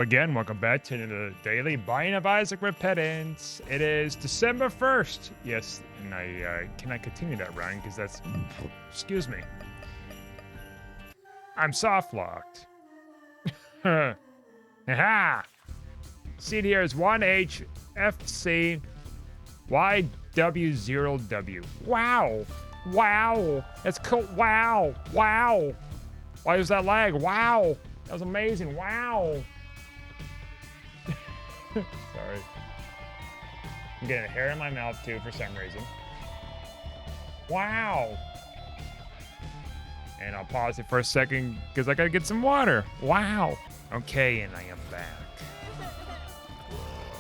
Again, welcome back to the Daily Buying of Isaac Repentance. It is December 1st. Yes, and I cannot continue that run because that's... Excuse me. I'm soft locked. Haha! See here is 1HFCYW0W. Wow! Wow! That's cool. Wow! Wow! Why was that lag? Wow! That was amazing. Wow! Sorry. I'm getting a hair in my mouth too for some reason. Wow. And I'll pause it for a second because I gotta get some water. Wow. Okay, and I am back.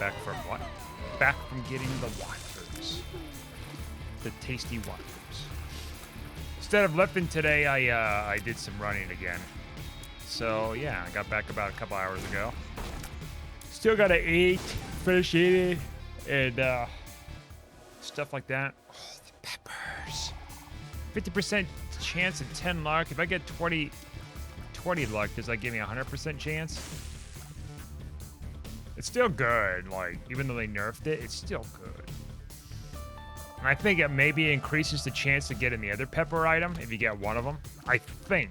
Back from what? Back from getting the waters. The tasty waters. Instead of lifting today, I did some running again. So yeah, I got back about a couple hours ago. Still gotta eat, finish eating, and stuff like that. Oh, the peppers. 50% chance of 10 luck. If I get 20 luck, does that give me a 100% chance? It's still good. Like, even though they nerfed it, it's still good. And I think it maybe increases the chance to get in the other pepper item if you get one of them. I think.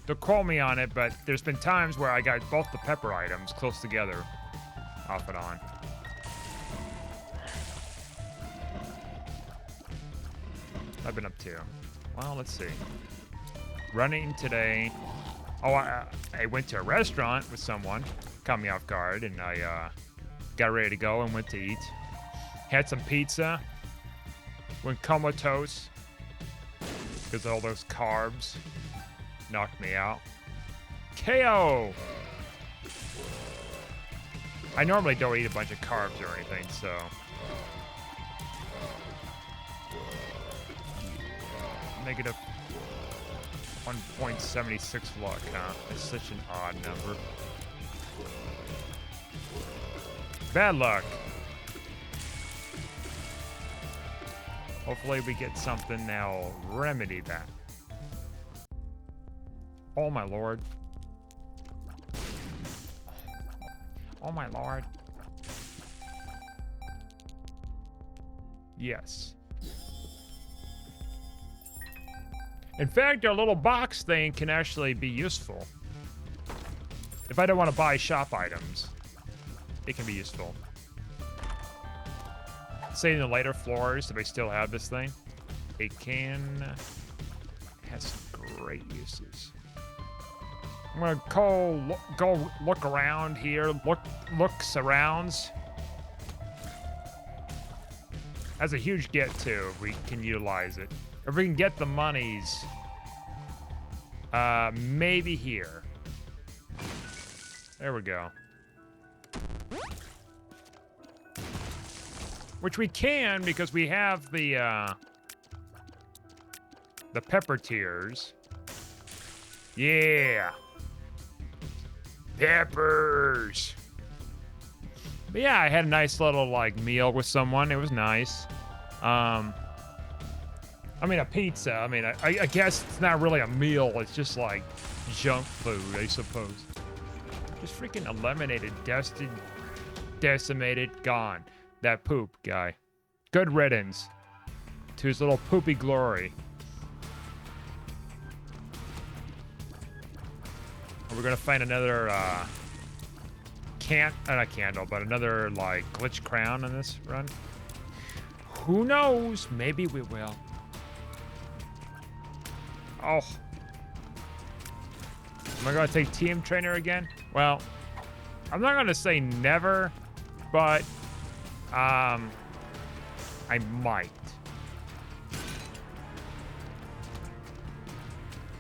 Don't quote me on it, but there's been times where I got both the pepper items close together, off and on. I've been up to. Well, let's see. Running today. Oh, I went to a restaurant with someone, caught me off guard, and I got ready to go and went to eat. Had some pizza. Went comatose because of all those carbs. Knocked me out. KO! I normally don't eat a bunch of carbs or anything, so... Negative 1.76 luck, huh? That's such an odd number. Bad luck. Hopefully we get something that'll remedy that. Oh my lord. Oh my lord. Yes. In fact, our little box thing can actually be useful. If I don't want to buy shop items, it can be useful. Say in the later floors, if I still have this thing, it can have some great uses. I'm gonna go look around here. Look surrounds. That's a huge get too if we can utilize it. If we can get the monies, maybe here. There we go. Which we can because we have the pepper tiers. Yeah. Peppers. But yeah, I had a nice little like meal with someone. It was nice. I mean, a pizza. I mean, I guess it's not really a meal. It's just like junk food, I suppose. Just freaking eliminated, dusted, decimated, gone. That poop guy. Good riddance to his little poopy glory. We're gonna find another not candle, but another like glitch crown in this run. Who knows? Maybe we will. Oh. Am I gonna take TM Trainer again? Well, I'm not gonna say never, but I might.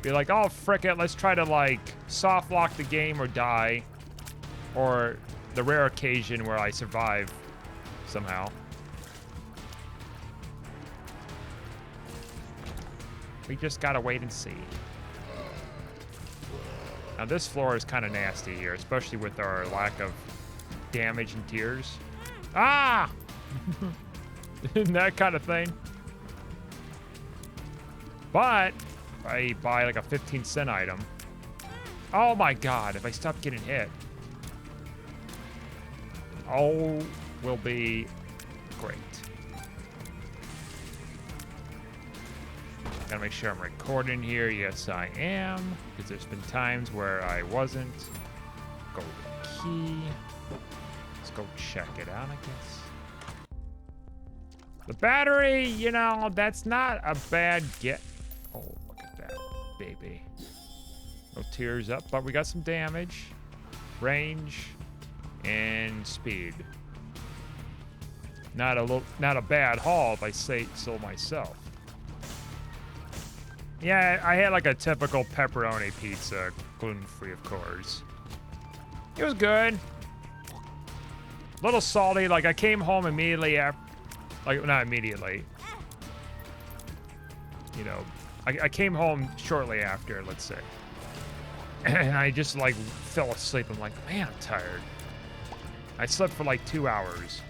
Be like, oh, frick it, let's try to, like, soft lock the game or die. Or the rare occasion where I survive somehow. We just gotta wait and see. Now, this floor is kind of nasty here, especially with our lack of damage and tears. Ah! That kind of thing. But I buy like a 15-cent item. Oh my god, if I stop getting hit. all will be great. Gotta make sure I'm recording here. Yes, I am, because there's been times where I wasn't. Golden key. Let's go check it out, I guess. The battery, you know, that's not a bad get. Oh, look at that, baby. No tears up, but we got some damage, range, and speed. Not a bad haul, if I say so myself. Yeah, I had like a typical pepperoni pizza, gluten-free, of course. It was good. A little salty. Like, I came home immediately after. Like, not immediately. You know, I came home shortly after, let's say. And I just, like, fell asleep. I'm like, man, I'm tired. I slept for like 2 hours.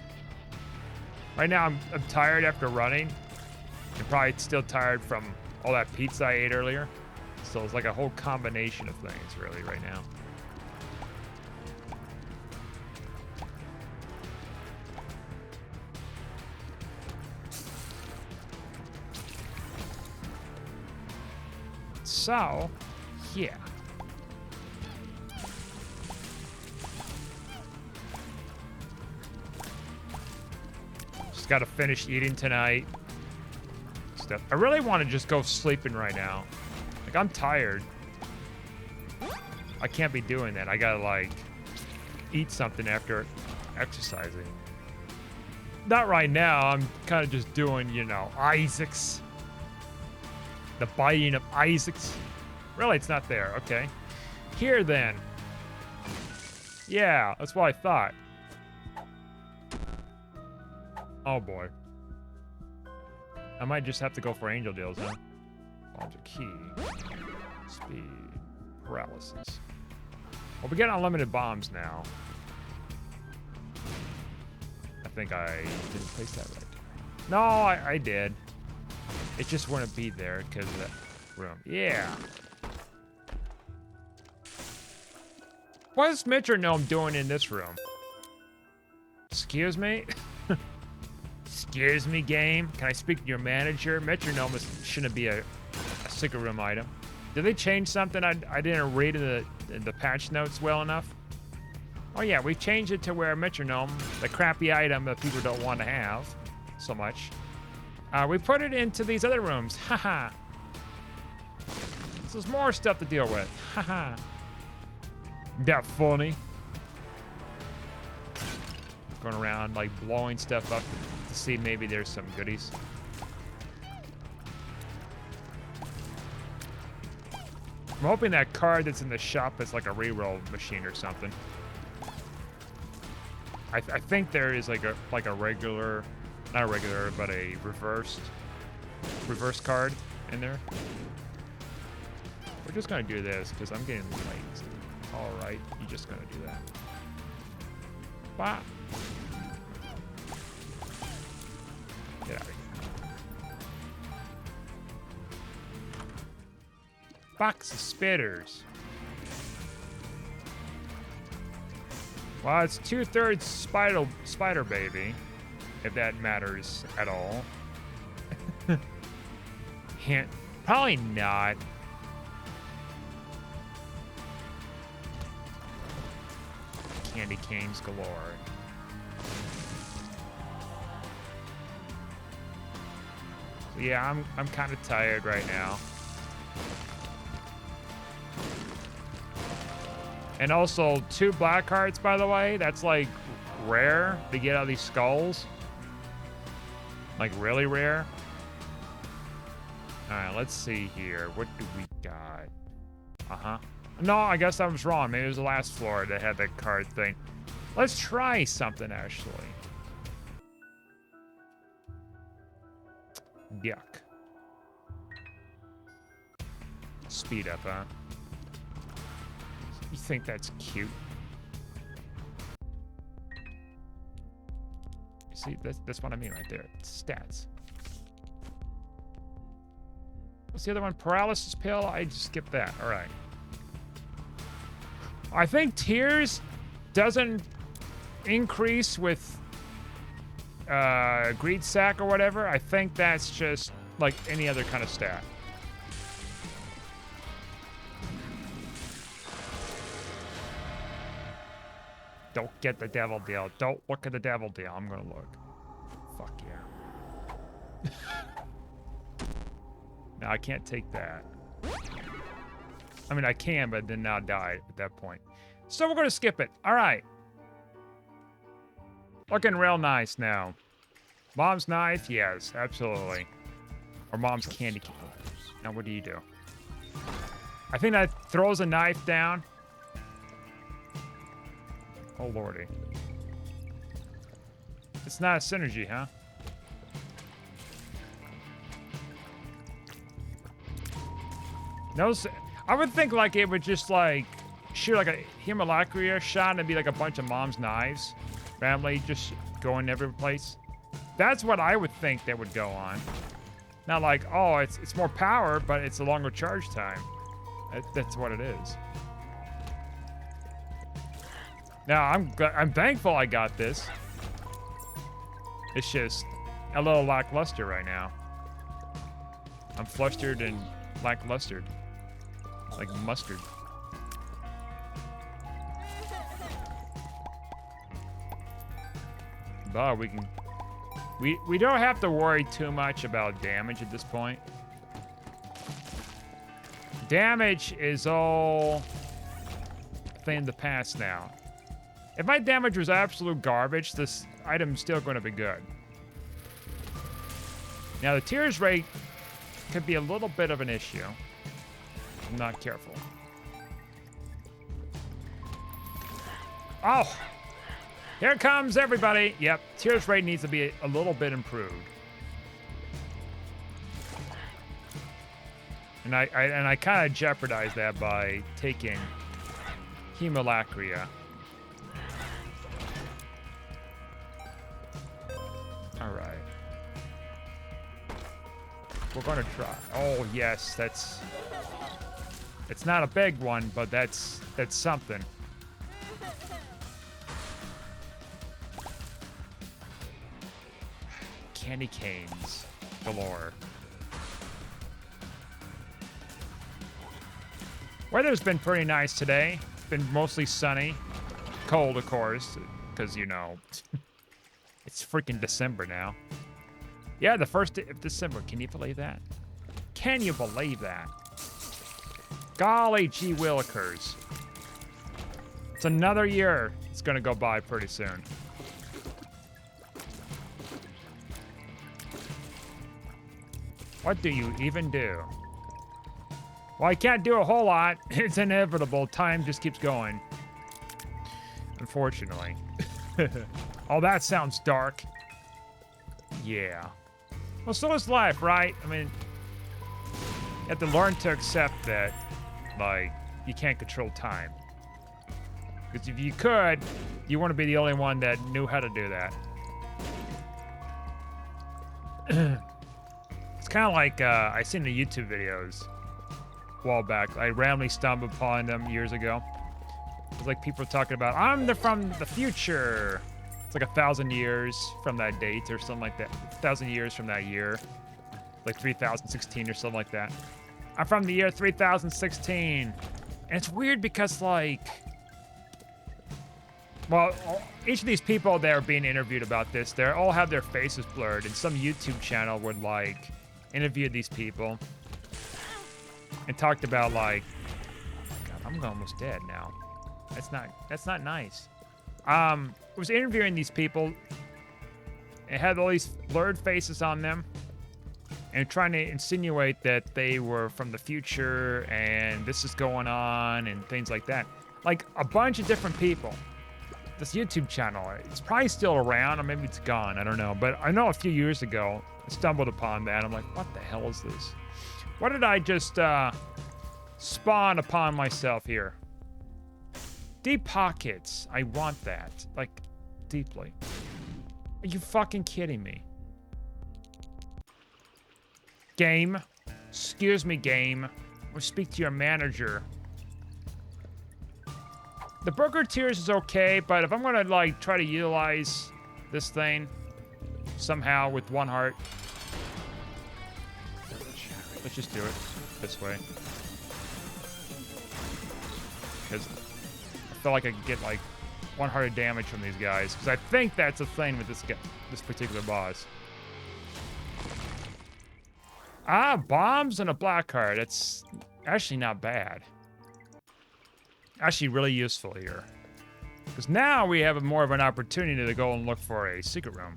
Right now, I'm tired after running. I'm probably still tired from all that pizza I ate earlier. So it's like a whole combination of things, really, right now. So, yeah. Just gotta finish eating tonight. I really want to just go sleeping right now. Like, I'm tired. I can't be doing that. I gotta, like, eat something after exercising. Not right now. I'm kind of just doing, you know, Isaac's. The biting of Isaac's. Really, it's not there. Okay. Here, then. Yeah, that's what I thought. Oh, boy. I might just have to go for angel deals, huh? Bombs are key. Speed. Paralysis. Well, we get unlimited bombs now. I think I didn't place that right. No, I did. It just wouldn't be there because of that room. Yeah. What is Metronome doing in this room? Excuse me? Excuse me, game? Can I speak to your manager? Metronome shouldn't be a secret room item. Did they change something I didn't read in the patch notes well enough? Oh yeah, we've changed it to where Metronome, the crappy item that people don't want to have so much, we put it into these other rooms. Haha. This is more stuff to deal with. Haha. That funny. Going around like blowing stuff up to see maybe there's some goodies. I'm hoping that card that's in the shop is like a reroll machine or something. I think there is like a regular, not a regular, but a reverse card in there. We're just gonna do this because I'm getting lazy. All right, you're just gonna do that. Bye. Get out of here. Box of spitters. Well, it's 2/3 spider baby, if that matters at all. Hint, probably not. Candy canes galore. So yeah, I'm kind of tired right now. And also 2 black hearts, by the way. That's like rare to get out of these skulls. Like really rare. All right, let's see here. What do we got? Uh-huh. No, I guess I was wrong. Maybe it was the last floor that had that card thing. Let's try something, actually. Yuck. Speed up, huh? You think that's cute? You see, that's what I mean right there. It's stats. What's the other one? Paralysis pill? I just skipped that. All right. I think Tears doesn't increase with greed sack or whatever, I think that's just like any other kind of stat. Don't get the devil deal. Don't look at the devil deal. I'm gonna look. Fuck yeah. No, I can't take that. I mean, I can, but then now die at that point. So we're gonna skip it. All right. Looking real nice now. Mom's knife? Yes, absolutely. Or mom's candy cane. Now what do you do? I think that throws a knife down. Oh lordy. It's not a synergy, huh? No, I would think like it would just like shoot like a Himalacria shot and it'd be like a bunch of mom's knives. Randomly just going every place. That's what I would think that would go on. Not like, oh, it's more power, but it's a longer charge time. That's what it is. Now, I'm thankful I got this. It's just a little lackluster right now. I'm flustered and lacklustered. Like mustard. But we can... We don't have to worry too much about damage at this point. Damage is all a thing in the past now. If my damage was absolute garbage, this item's still going to be good. Now, the tears rate could be a little bit of an issue. I'm not careful. Oh! Here comes everybody. Yep, tears rate needs to be a little bit improved. And I kind of jeopardized that by taking Himalacria. All right. We're gonna try. Oh yes, that's. It's not a big one, but that's something. Candy canes galore. Weather's been pretty nice today. It's been mostly sunny. Cold, of course, because, you know, it's freaking December now. Yeah, the 1st of December. Can you believe that? Can you believe that? Golly gee willikers. It's another year. It's going to go by pretty soon. What do you even do? Well, I can't do a whole lot. It's inevitable. Time just keeps going. Unfortunately. Oh, that sounds dark. Yeah. Well, so is life, right? I mean, you have to learn to accept that, like, you can't control time. Because if you could, you wouldn't be the only one that knew how to do that. It's kind of like, I seen the YouTube videos a while back. I randomly stumbled upon them years ago. It's like people talking about, I'm from the future. It's like 1,000 years from that date or something like that. 1,000 years from that year. Like 3016 or something like that. I'm from the year 3016. And it's weird because, like, well, each of these people that are being interviewed about this, they all have their faces blurred, and some YouTube channel would, like, interview these people and talked about, like, God, I'm almost dead now. That's not nice. Was interviewing these people and had all these blurred faces on them and trying to insinuate that they were from the future and this is going on and things like that. Like a bunch of different people. This YouTube channel, it's probably still around or maybe it's gone, I don't know. But I know a few years ago, I stumbled upon that. I'm like, what the hell is this? What did I just spawn upon myself here? Deep pockets. I want that. Like, deeply. Are you fucking kidding me? Game? Excuse me, game. We'll speak to your manager. The Burger Tears is okay, but if I'm gonna like try to utilize this thing somehow with one heart, let's just do it this way. Because I feel like I could get like one heart of damage from these guys. Because I think that's a thing with this particular boss. Ah, bombs and a black heart. It's actually not bad. Actually really useful here. Because now we have more of an opportunity to go and look for a secret room.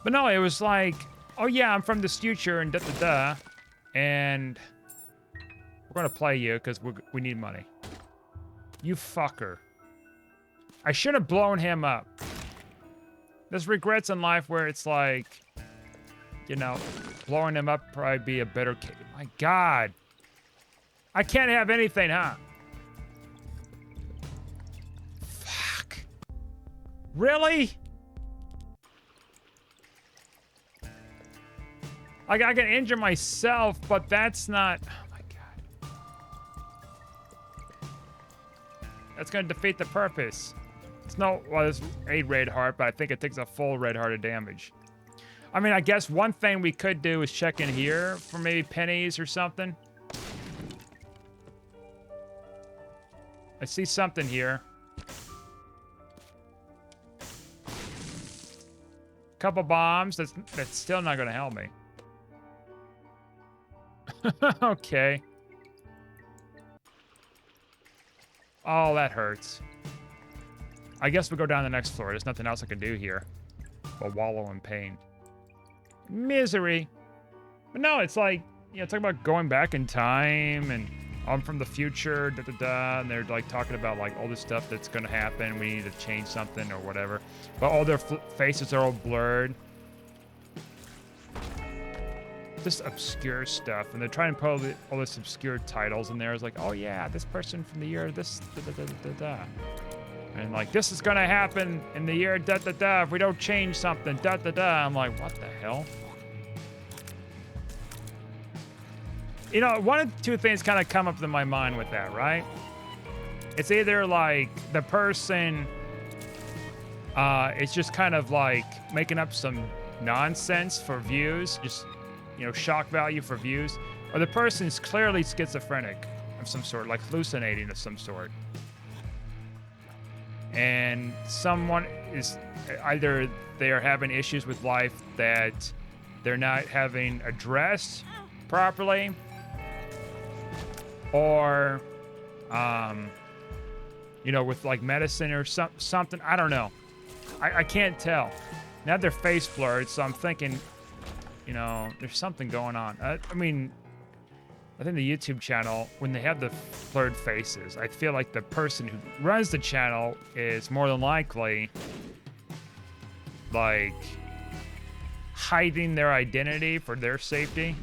But no, it was like, oh yeah, I'm from this future and da-da-da. And we're gonna play you because we need money. You fucker. I should have blown him up. There's regrets in life where it's like, you know, blowing him up probably be a better case. My God. I can't have anything, huh? Fuck. Really? Like, I can injure myself, but that's not... Oh, my God. That's going to defeat the purpose. It's no... Well, there's a red heart, but I think it takes a full red heart of damage. I mean, I guess one thing we could do is check in here for maybe pennies or something. I see something here. Couple bombs. That's still not going to help me. Okay. Oh, that hurts. I guess we go down the next floor. There's nothing else I can do here but wallow in pain. Misery. But no, it's like, you know, talking about going back in time and I'm from the future, da-da-da, and they're like talking about like all this stuff that's gonna happen. We need to change something or whatever. But all their faces are all blurred. This obscure stuff, and they're trying to put all this obscure titles in there. It's like, oh yeah, this person from the year this da-da-da-da-da. And like, this is gonna happen in the year da-da-da if we don't change something, da-da-da. I'm like, what the hell? You know, one of two things kind of come up in my mind with that, right? It's either like the person is just kind of like making up some nonsense for views, just, you know, shock value for views, or the person is clearly schizophrenic of some sort, like hallucinating of some sort. And someone is either they are having issues with life that they're not having addressed properly, or, you know, with like medicine or something. I don't know. I can't tell. Now their face blurred, so I'm thinking, you know, there's something going on. I mean, I think the YouTube channel, when they have the blurred faces, I feel like the person who runs the channel is more than likely like hiding their identity for their safety.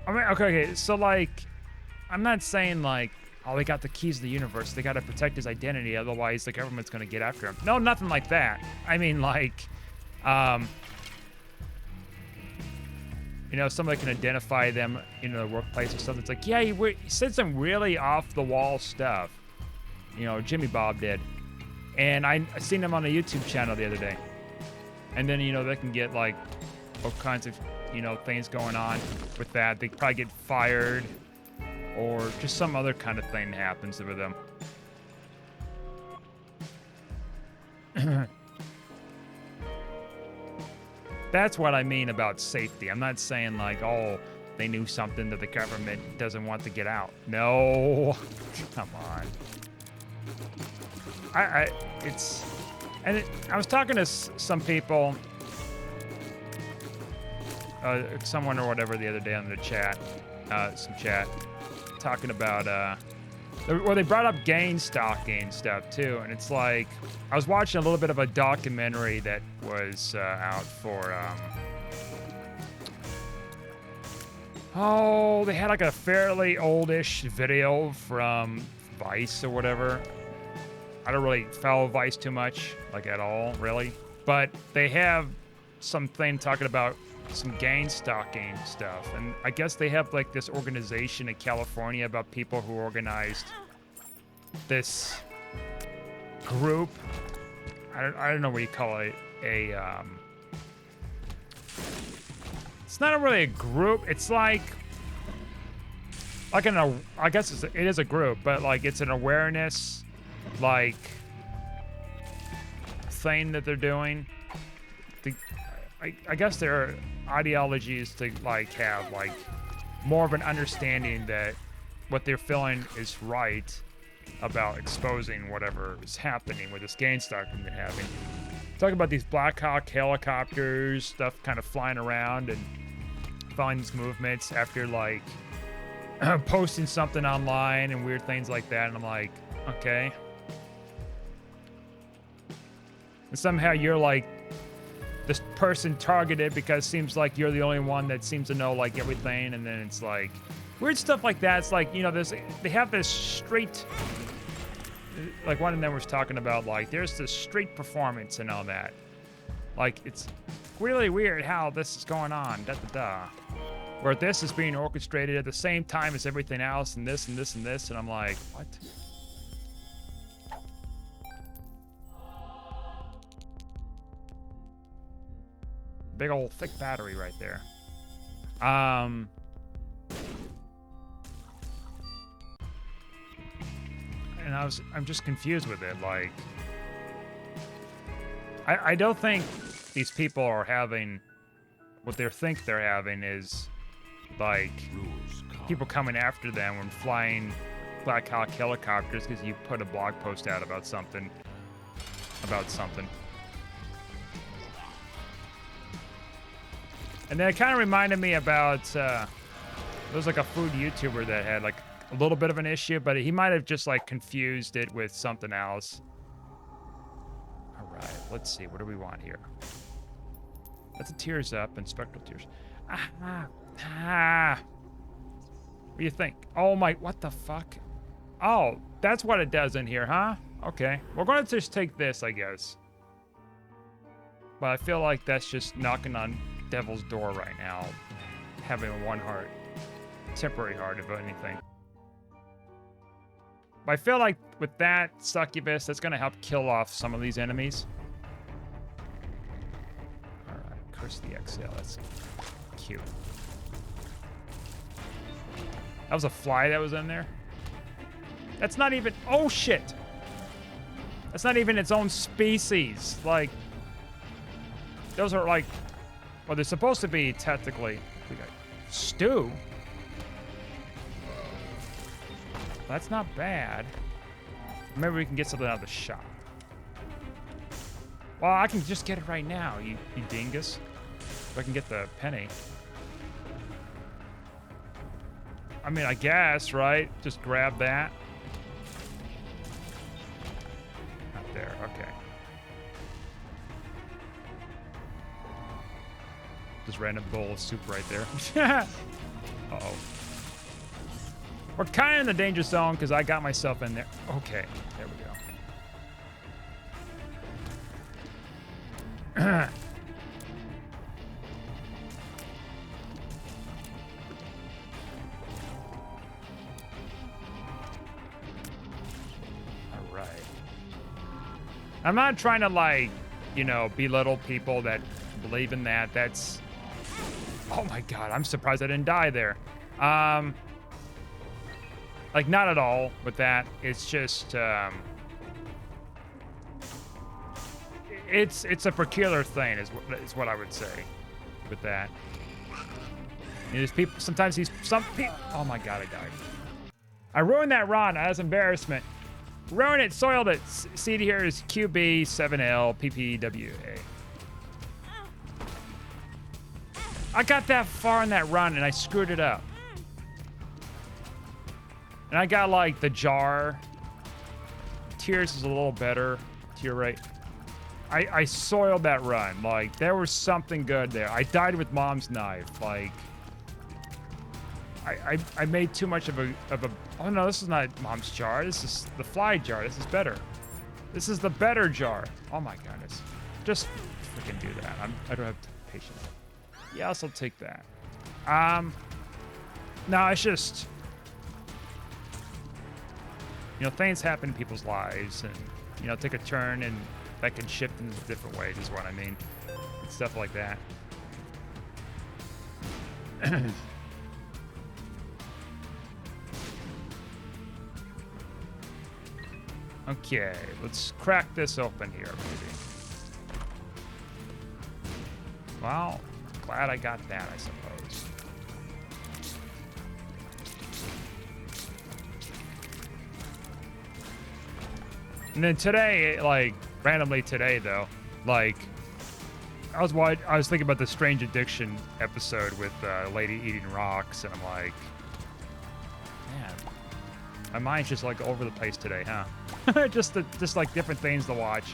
I mean, okay, so like, I'm not saying like, oh, they got the keys to the universe, they got to protect his identity, otherwise the government's going to get after him. No, nothing like that. I mean, like, you know, somebody can identify them in the workplace or something. It's like, yeah, he said some really off-the-wall stuff. You know, Jimmy Bob did. And I seen him on a YouTube channel the other day. And then, you know, they can get like all kinds of, you know, things going on with that. They probably get fired or just some other kind of thing happens with them. That's what I mean about safety. I'm not saying like, oh, they knew something that the government doesn't want to get out. No, come on. I was talking to some people, someone or whatever the other day on the chat, some chat, talking about, well, they brought up gain stocking stuff too, and it's like, I was watching a little bit of a documentary that was out for, oh, they had like a fairly oldish video from Vice or whatever. I don't really follow Vice too much, like at all, really. But they have something talking about some gang stalking stuff, and I guess they have like this organization in California about people who organized this group. I don't know what you call it. It's not really a group. It's like I guess it is a group, but like it's an awareness like thing that they're doing. I guess their ideology is to like have like more of an understanding that what they're feeling is right about exposing whatever is happening with this gang stalking they're having. Talking about these Black Hawk helicopters, stuff kind of flying around and following these movements after like posting something online and weird things like that, and I'm like, okay. And somehow you're like this person targeted because it seems like you're the only one that seems to know like everything, and then it's like weird stuff like that. It's like, you know, they have this straight, like one of them was talking about like there's this straight performance and all that. Like it's really weird how this is going on, where this is being orchestrated at the same time as everything else, and this and this and this, and I'm like, what? Big old thick battery right there. And I'm just confused with it. Like, I don't think these people are having what they think they're having is like people coming after them when flying Black Hawk helicopters because you put a blog post out about something. And then it kind of reminded me about there was like a food YouTuber that had like a little bit of an issue, but he might have just like confused it with something else. All right, let's see. What do we want here? That's a tears up and spectral tears. What do you think? Oh my, what the fuck? Oh, that's what it does in here, huh? Okay, we're gonna just take this, I guess. But I feel like that's just knocking on devil's door right now, having one heart, temporary heart, if anything. But I feel like with that succubus, that's gonna help kill off some of these enemies. All right, curse the exhale. That's cute. That was a fly that was in there. That's not even. Oh shit! That's not even its own species. Like, those are like. Well, they're supposed to be technically. We got stew. That's not bad. Maybe we can get something out of the shop. Well, I can just get it right now, you dingus. If I can get the penny. I mean, I guess, right? Just grab that. Not there, okay. Just random bowl of soup right there. Uh-oh. We're kind of in the danger zone because I got myself in there. Okay, there we go. All right. I'm not trying to, like, you know, belittle people that believe in that. That's... Oh my god, I'm surprised I didn't die there. Like, not at all with that. It's just, it's a peculiar thing, is what I would say with that. There's people, sometimes some people, oh my god, I died. I ruined that run as embarrassment. Ruined it, soiled it. See here is QB7L PPWA. I got that far in that run and I screwed it up. And I got like the jar. Tears is a little better to your right. I soiled that run. Like, there was something good there. I died with mom's knife. Like, I made too much of a oh no, this is not mom's jar. This is the fly jar. This is better. This is the better jar. Oh my goodness. Just freaking do that. I don't have patience. Yes, I'll take that. No, it's just, things happen in people's lives, and take a turn, and that can shift in different ways. Is what I mean. And stuff like that. Okay, let's crack this open here, maybe. Well, glad I got that, I suppose. And then today, like, randomly today, though, like, I was thinking about the Strange Addiction episode with a lady eating rocks, and I'm like, man, my mind's just like over the place today, huh? just like different things to watch.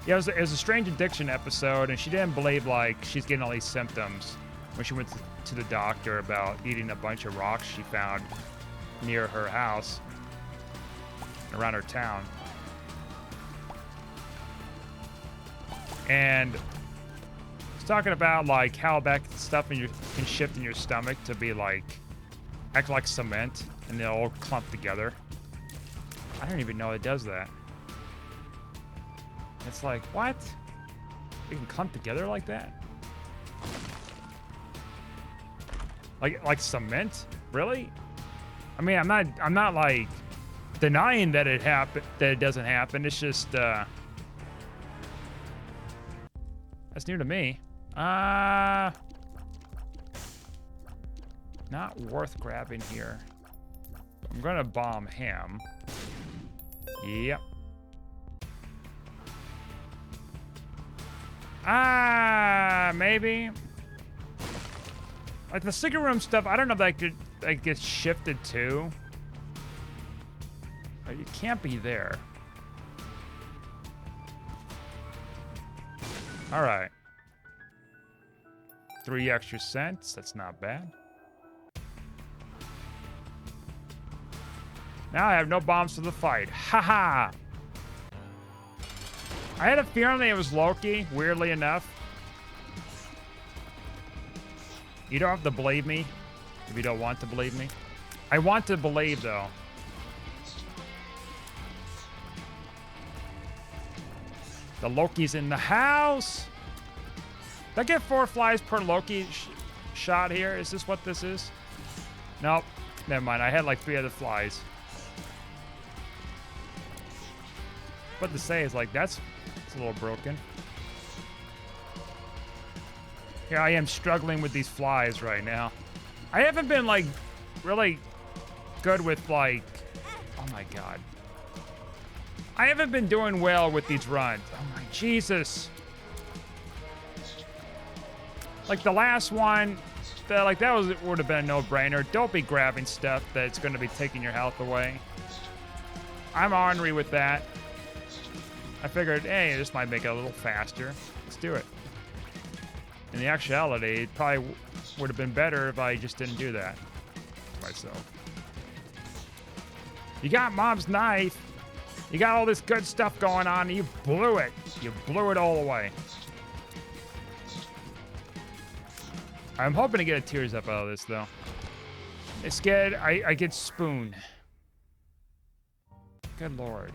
Yeah, it was a Strange Addiction episode, and she didn't believe, like, she's getting all these symptoms when she went to the doctor about eating a bunch of rocks she found near her house, around her town. And it's talking about, like, how that stuff can shift in your stomach to be, like, act like cement, and they'll all clump together. I don't even know it does that. It's like, what? They can clump together like that? Like cement? Really? I mean, I'm not like denying that that it doesn't happen. It's just that's new to me. Not worth grabbing here. I'm gonna bomb him. Yep. Maybe. Like the secret room stuff, I don't know if that gets shifted too. Oh, you can't be there. All right. 3 extra cents. That's not bad. Now I have no bombs for the fight. Haha. I had a feeling it was Loki, weirdly enough. You don't have to believe me if you don't want to believe me. I want to believe, though. The Loki's in the house. Did I get 4 flies per Loki shot here? Is this what this is? Nope. Never mind. I had like 3 other flies. What to say is like, it's a little broken. Here I am struggling with these flies right now. I haven't been like really good with like, oh my God. I haven't been doing well with these runs. Oh my Jesus. Like the last one, that would have been a no-brainer. Don't be grabbing stuff that's going to be taking your health away. I'm ornery with that. I figured, hey, this might make it a little faster. Let's do it. In the actuality, it probably would have been better if I just didn't do that myself. You got Mom's knife. You got all this good stuff going on, and you blew it. You blew it all away. I'm hoping to get a tears up out of this, though. Instead, I get spoon. Good Lord.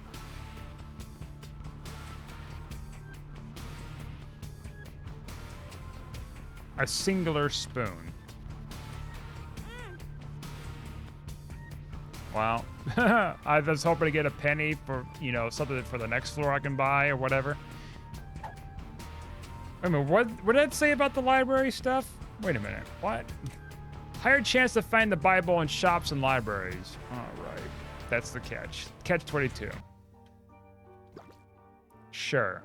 A singular spoon. Well, I was hoping to get a penny for, something for the next floor I can buy or whatever. Wait a minute, what did it say about the library stuff? Wait a minute, what? Higher chance to find the Bible in shops and libraries. All right, that's the catch. Catch 22. Sure.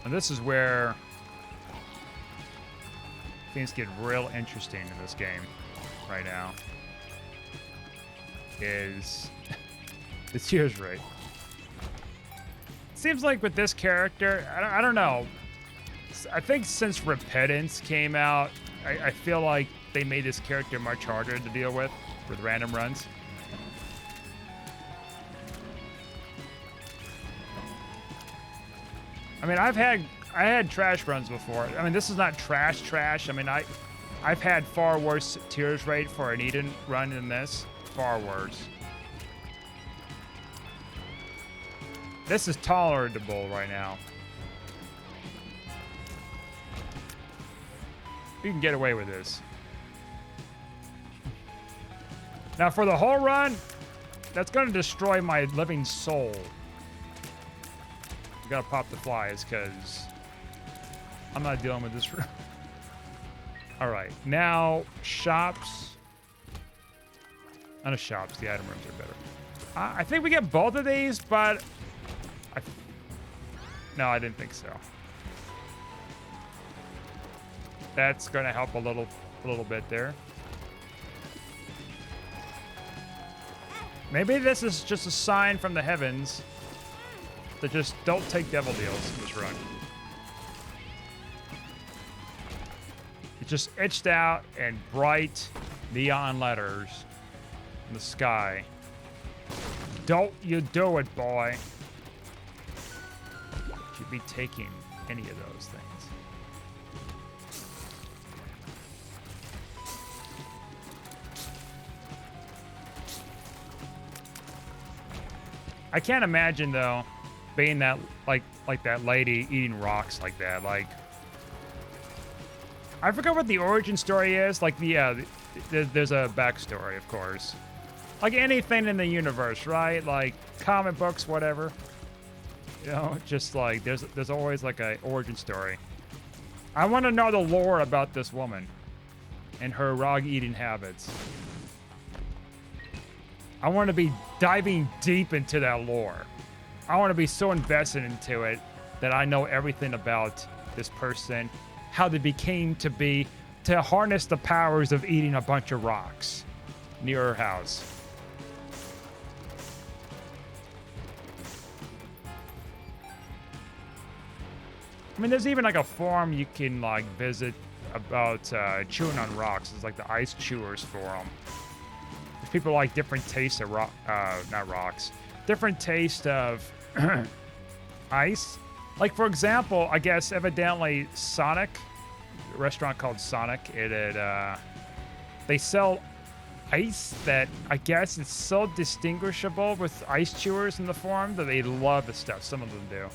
And this is where things get real interesting in this game right now. Is the tears rate. Seems like with this character, I don't know. I think since Repentance came out, I feel like they made this character much harder to deal with. with random runs. I mean, I had trash runs before. I mean, this is not trash. I mean, I've had far worse tears rate for an Eden run than this. Far worse. This is tolerable right now. You can get away with this. Now for the whole run, that's going to destroy my living soul. I gotta pop the flies because I'm not dealing with this. All right, now shops. Not a shops. The item rooms are better. I think we get both of these, but no, I didn't think so. That's gonna help a little bit there. Maybe this is just a sign from the heavens that just don't take devil deals in this run. It's just etched out in bright neon letters in the sky. Don't you do it, boy. Should be taking any of those things. I can't imagine though being that like that lady eating rocks like that. Like, I forgot what the origin story is. Like there's a backstory, of course. Like anything in the universe, right? Like comic books, whatever. You know, just like there's always like a origin story. I want to know the lore about this woman and her rock eating habits. I want to be diving deep into that lore. I want to be so invested into it that I know everything about this person, how they became to be, to harness the powers of eating a bunch of rocks near her house. I mean, there's even like a forum you can like visit about chewing on rocks. It's like the ice chewers forum. There's people like different tastes of not rocks, different taste of ice. Like for example, I guess evidently Sonic, a restaurant called Sonic, they sell ice that I guess is so distinguishable with ice chewers in the forum that they love the stuff. Some of them do.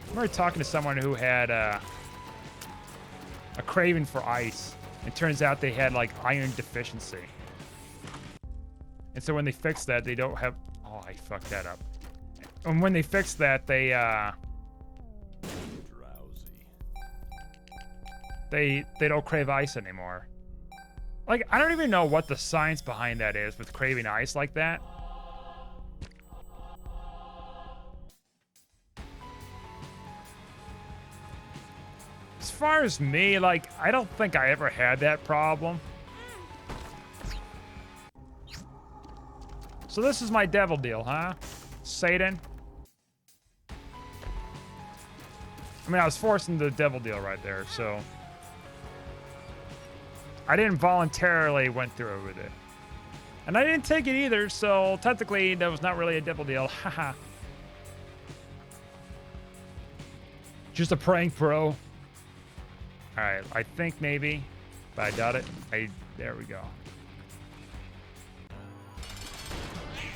I remember talking to someone who had a craving for ice. It turns out they had like iron deficiency. And so when they fixed that, they don't have... Oh, I fucked that up. And when they fixed that, they don't crave ice anymore. Like, I don't even know what the science behind that is with craving ice like that. As far as me, like, I don't think I ever had that problem. So this is my devil deal, huh? Satan? I mean, I was forced into the devil deal right there, so... I didn't voluntarily went through with it. And I didn't take it either, so technically that was not really a devil deal. Haha. Just a prank, bro. Alright, I think maybe, but I doubt it. There we go.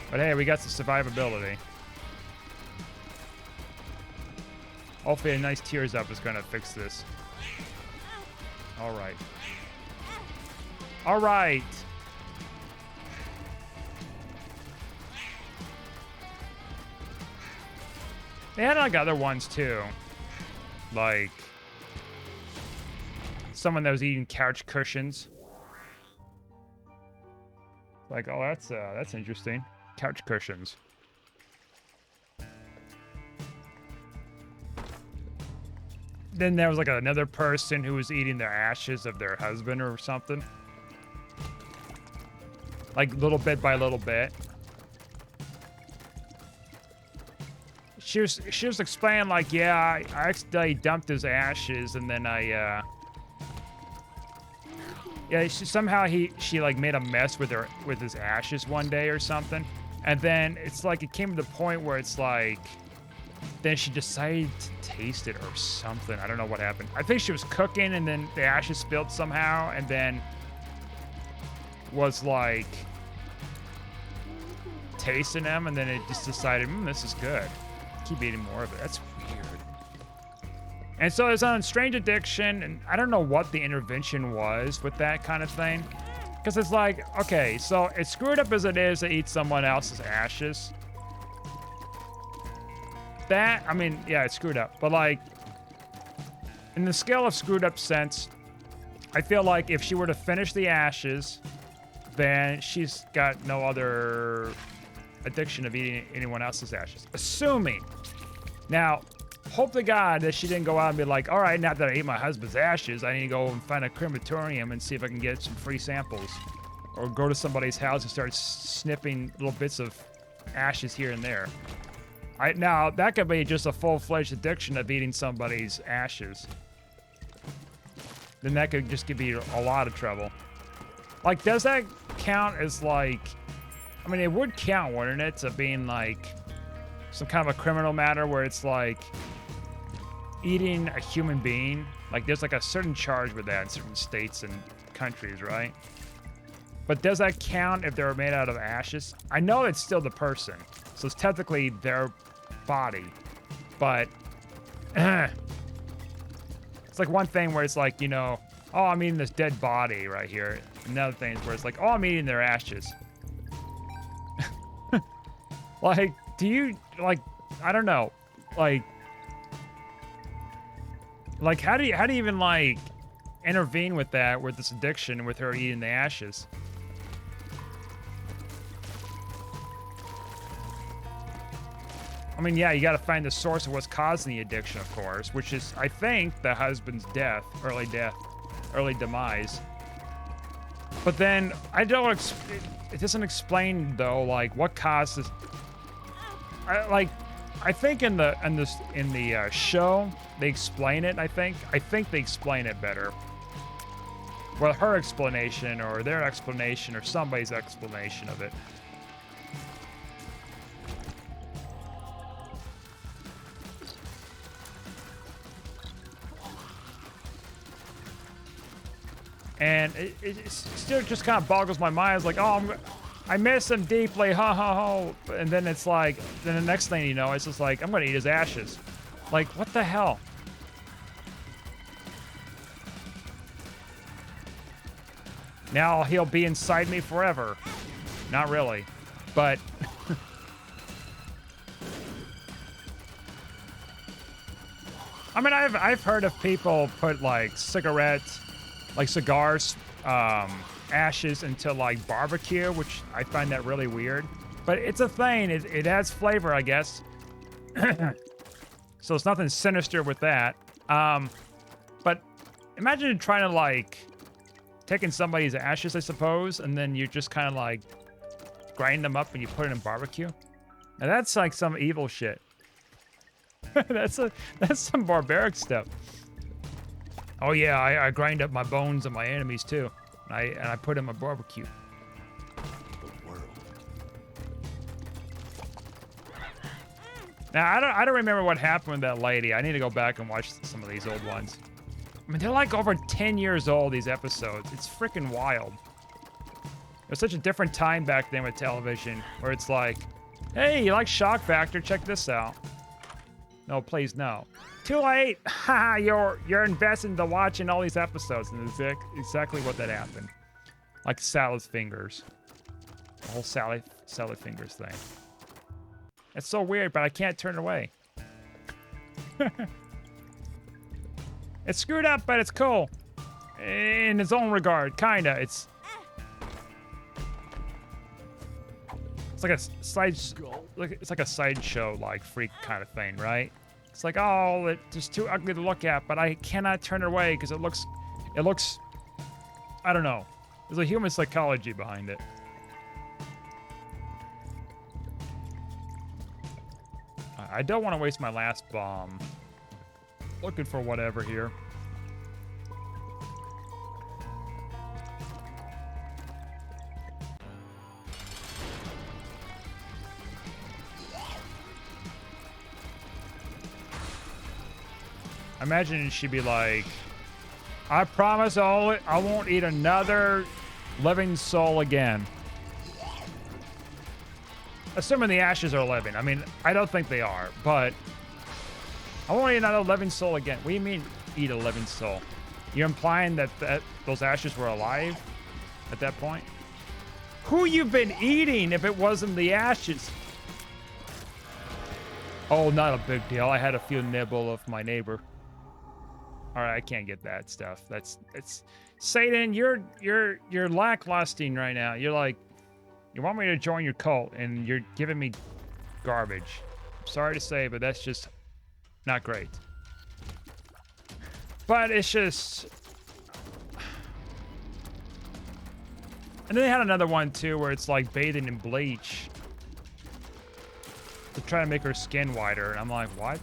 But hey, we got some survivability. Hopefully a nice tears up is gonna fix this. Alright. Alright! They had like other ones too. Like someone that was eating couch cushions. Like, oh, that's interesting. Couch cushions. Then there was like another person who was eating the ashes of their husband or something. Like little bit by little bit. She was explaining like, yeah, I accidentally dumped his ashes and then I Yeah, somehow she like made a mess with his ashes one day or something, and then it's like it came to the point where it's like, then she decided to taste it or something. I don't know what happened. I think she was cooking and then the ashes spilled somehow, and then was like tasting them, and then it just decided, this is good. Keep eating more of it. That's weird. And so there's on strange addiction, and I don't know what the intervention was with that kind of thing. Because it's like, okay, so as screwed up as it is to eat someone else's ashes, that, I mean, yeah, it's screwed up. But like, in the scale of screwed up sense, I feel like if she were to finish the ashes, then she's got no other addiction of eating anyone else's ashes. Assuming. Now, hope to God that she didn't go out and be like, all right, now that I ate my husband's ashes, I need to go and find a crematorium and see if I can get some free samples. Or go to somebody's house and start snipping little bits of ashes here and there. Now, that could be just a full-fledged addiction of eating somebody's ashes. Then that could just give you a lot of trouble. Like, does that count as, like... I mean, it would count, wouldn't it, to being, like, some kind of a criminal matter where it's, like, eating a human being? Like, there's, like, a certain charge with that in certain states and countries, right? But does that count if they're made out of ashes? I know it's still the person, so it's technically their body, but it's like one thing where it's like, you know, oh, I'm eating this dead body right here. Another thing is where it's like, oh, I'm eating their ashes. Like, do you, like, I don't know, like how do you even, like, intervene with that, with this addiction, with her eating the ashes? I mean, yeah, you got to find the source of what's causing the addiction, of course, which is, I think, the husband's death, early demise. But then I don't. It doesn't explain though, like what causes. I think in the show they explain it. I think they explain it better. Well, her explanation or their explanation or somebody's explanation of it. And it still just kind of boggles my mind. It's like, oh, I miss him deeply, ha ha ha. And then it's like, then the next thing you know, it's just like, I'm gonna eat his ashes. Like, what the hell? Now he'll be inside me forever. Not really, but. I mean, I've heard of people put like cigarettes, like cigars, ashes into like barbecue, which I find that really weird. But it's a thing. It adds flavor, I guess. So it's nothing sinister with that. But imagine trying to like taking somebody's ashes, I suppose, and then you just kind of like grind them up and you put it in barbecue. Now that's like some evil shit. That's some barbaric stuff. Oh yeah, I grind up my bones of my enemies too, and I put in my barbecue. Now I don't remember what happened with that lady. I need to go back and watch some of these old ones. I mean, they're like over 10 years old, these episodes. It's freaking wild. It was such a different time back then with television, where it's like, hey, you like Shock Factor? Check this out. No, please, no. Too late. Ha! You're invested into watching all these episodes, and it's exactly what that happened. Like Salad Fingers, the whole Salad Fingers thing. It's so weird, but I can't turn it away. It's screwed up, but it's cool in its own regard, kinda. It's like a it's like a sideshow, like freak kind of thing, right? It's like, oh, it's just too ugly to look at, but I cannot turn it away because it looks, I don't know. There's a human psychology behind it. I don't want to waste my last bomb. Looking for whatever here. I imagine she'd be like, I promise I won't eat another living soul again. Assuming the ashes are living. I mean, I don't think they are, but I won't eat another living soul again. What do you mean, eat a living soul? You're implying that those ashes were alive at that point? Who you been eating if it wasn't the ashes? Oh, not a big deal. I had a few nibble of my neighbor. All right, I can't get that stuff. It's Satan. You're lacklusting right now. You're like, you want me to join your cult, and you're giving me garbage. I'm sorry to say, but that's just not great. But it's just. And then they had another one too, where it's like bathing in bleach to try to make her skin whiter, and I'm like, what?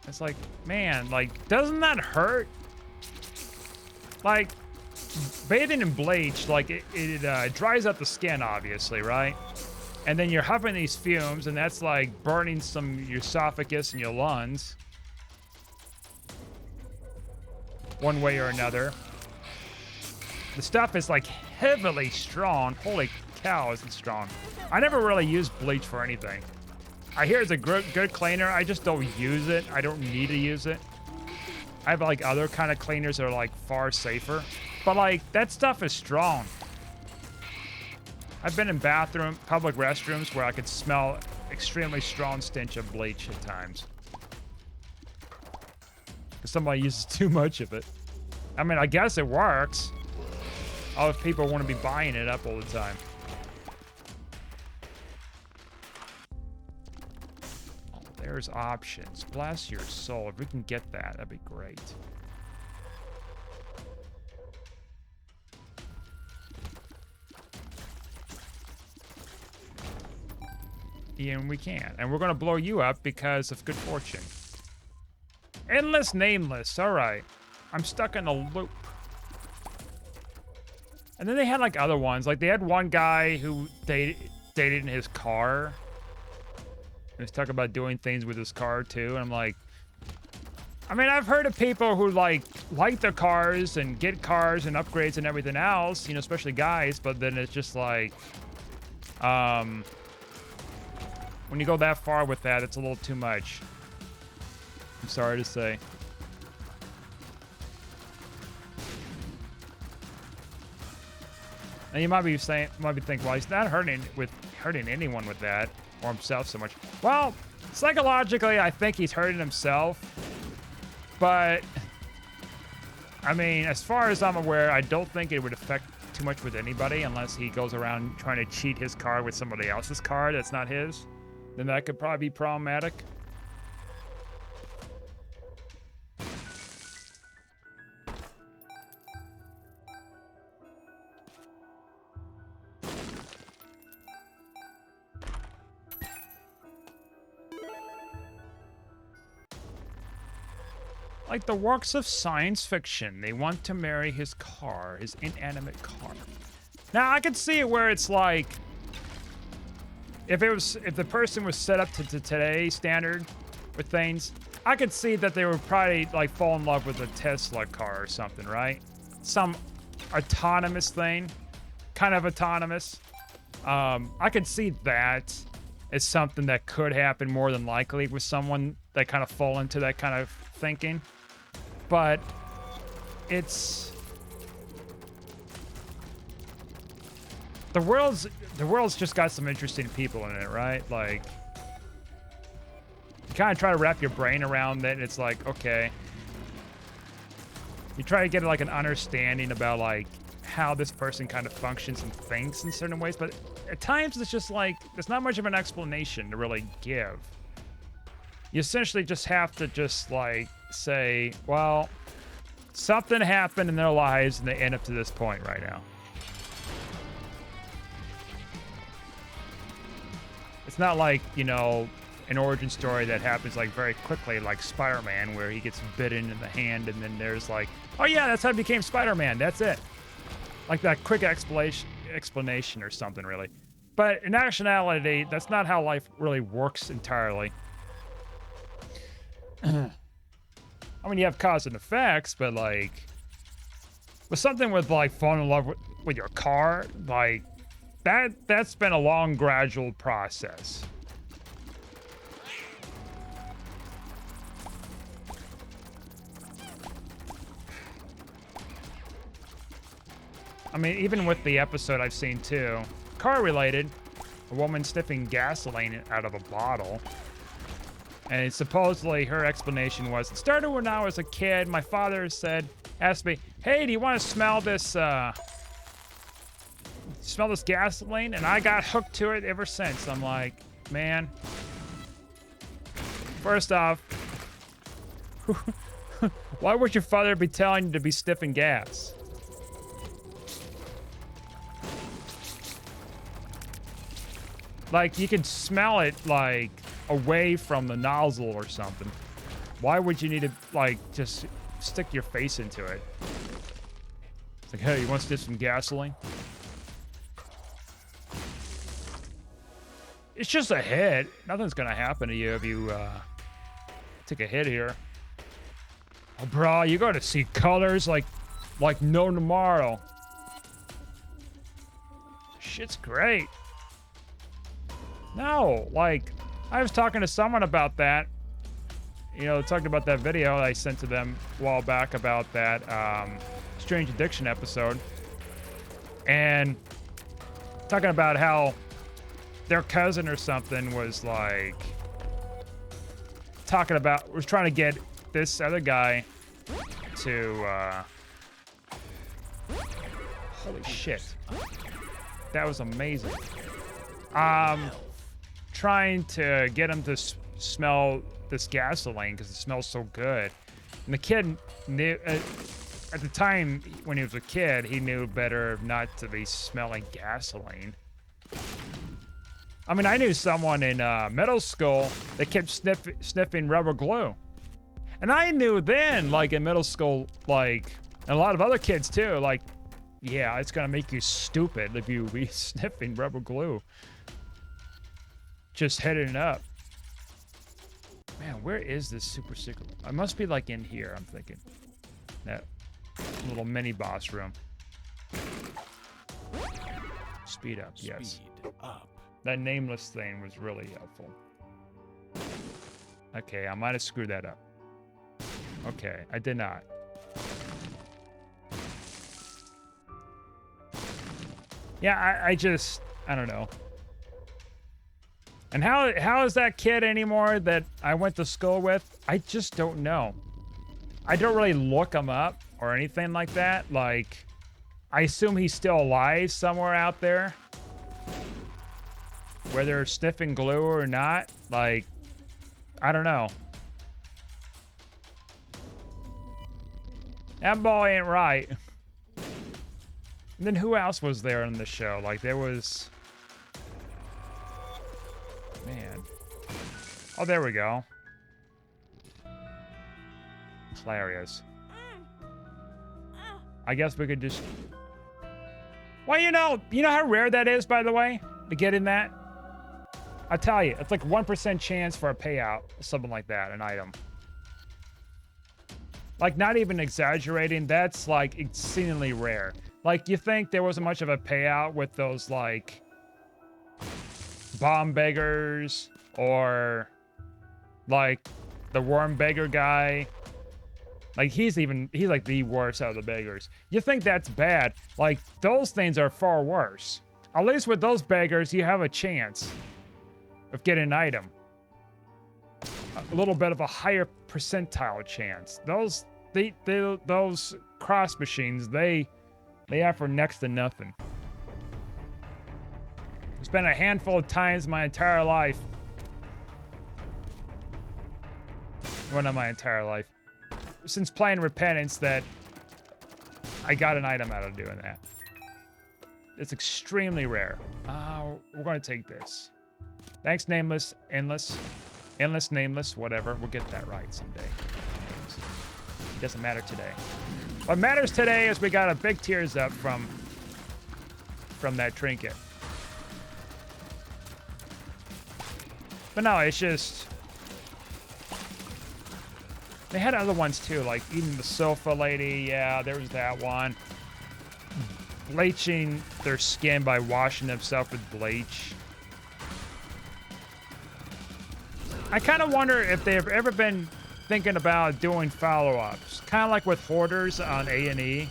It's like, man, like, doesn't that hurt? Like, bathing in bleach, like, it dries up the skin, obviously, right? And then you're huffing these fumes, and that's like burning your esophagus and your lungs. One way or another. The stuff is like heavily strong. Holy cow, is it strong. I never really used bleach for anything. I hear it's a good cleaner. I just don't use it. I don't need to use it. I have like other kind of cleaners that are like far safer. But like that stuff is strong. I've been in public restrooms where I could smell extremely strong stench of bleach at times. Because somebody uses too much of it. I mean, I guess it works. All if people want to be buying it up all the time. Oh, there's options. Bless your soul. If we can get that, that'd be great. And we can. And we're going to blow you up because of good fortune. Endless nameless. All right. I'm stuck in a loop. And then they had like other ones. Like they had one guy who dated in his car. He was talking about doing things with his car too. And I'm like, I mean, I've heard of people who like their cars and get cars and upgrades and everything else, you know, especially guys. But then it's just like, when you go that far with that, it's a little too much. I'm sorry to say. And you might be thinking, well, he's not hurting anyone with that, or himself so much. Well, psychologically, I think he's hurting himself. But, I mean, as far as I'm aware, I don't think it would affect too much with anybody unless he goes around trying to cheat his car with somebody else's car that's not his. Then that could probably be problematic. Like the works of science fiction, they want to marry his car, his inanimate car. Now I could see it where it's like, if the person was set up to today's standard with things, I could see that they would probably like fall in love with a Tesla car or something, right? Some autonomous thing, kind of autonomous. I could see that as something that could happen more than likely with someone that kind of fall into that kind of thinking. But it's the world's just got some interesting people in it, right? Like you kind of try to wrap your brain around it, and it's like, okay, you try to get like an understanding about like how this person kind of functions and thinks in certain ways, but at times it's just like there's not much of an explanation to really give. You essentially just have to just like say, well, something happened in their lives and they end up to this point right now. It's not like, you know, an origin story that happens like very quickly, like Spider-Man, where he gets bitten in the hand and then there's like, oh yeah, that's how he became Spider-Man. That's it. Like that quick explanation or something, really. But in actuality, that's not how life really works entirely. I mean, you have cause and effects, but like, with something with like falling in love with your car, like that's been a long, gradual process. I mean, even with the episode I've seen too, car-related, a woman sniffing gasoline out of a bottle. And supposedly her explanation was, it started when I was a kid. My father asked me, hey, do you want to smell this gasoline? And I got hooked to it ever since. I'm like, man, first off, why would your father be telling you to be sniffing gas? Like, you can smell it, like, away from the nozzle or something. Why would you need to, like, just stick your face into it? It's like, hey, you want to sniff some gasoline? It's just a hit. Nothing's gonna happen to you if you, take a hit here. Oh, bro, you're gonna see colors like no tomorrow. Shit's great. No, like, I was talking to someone about that. You know, talking about that video I sent to them a while back about that Strange Addiction episode. And talking about how their cousin or something was like was trying to get this other guy to holy shit. That was amazing. Trying to get him to smell this gasoline because it smells so good. And the kid knew, at the time when he was a kid, he knew better not to be smelling gasoline. I mean, I knew someone in middle school that kept sniffing rubber glue. And I knew then, like in middle school, like, and a lot of other kids too, like, yeah, it's gonna make you stupid if you be sniffing rubber glue. Just heading it up. Man, where is this super secret? I must be like in here, I'm thinking. That little mini boss room. Speed up, yes. Speed up. That nameless thing was really helpful. Okay, I might have screwed that up. Okay, I did not. Yeah, I don't know. And how is that kid anymore that I went to school with? I just don't know. I don't really look him up or anything like that. Like, I assume he's still alive somewhere out there. Whether sniffing glue or not, like, I don't know. That boy ain't right. And then who else was there in the show? Like, there was... Man. Oh, there we go. Hilarious. I guess we could just... Well, you know how rare that is, by the way, to get in that? I tell you, it's like 1% chance for a payout, something like that, an item. Like, not even exaggerating, that's like exceedingly rare. Like, you think there wasn't much of a payout with those, like, bomb beggars or like the worm beggar guy. Like, he's like the worst out of the beggars. You think that's bad? Like, those things are far worse. At least with those beggars, you have a chance of getting an item. A little bit of a higher percentile chance. Those cross machines, they offer next to nothing. It's been a handful of times my entire life. Well, not my entire life. Since playing Repentance that I got an item out of doing that. It's extremely rare. We're going to take this. Thanks, Nameless, Endless, Nameless, whatever. We'll get that right someday. It doesn't matter today. What matters today is we got a big tears up from that trinket. But no, it's just... They had other ones too, like even the sofa lady. Yeah, there was that one. Bleaching their skin by washing themselves with bleach. I kind of wonder if they've ever been thinking about doing follow-ups. Kind of like with Hoarders on A&E,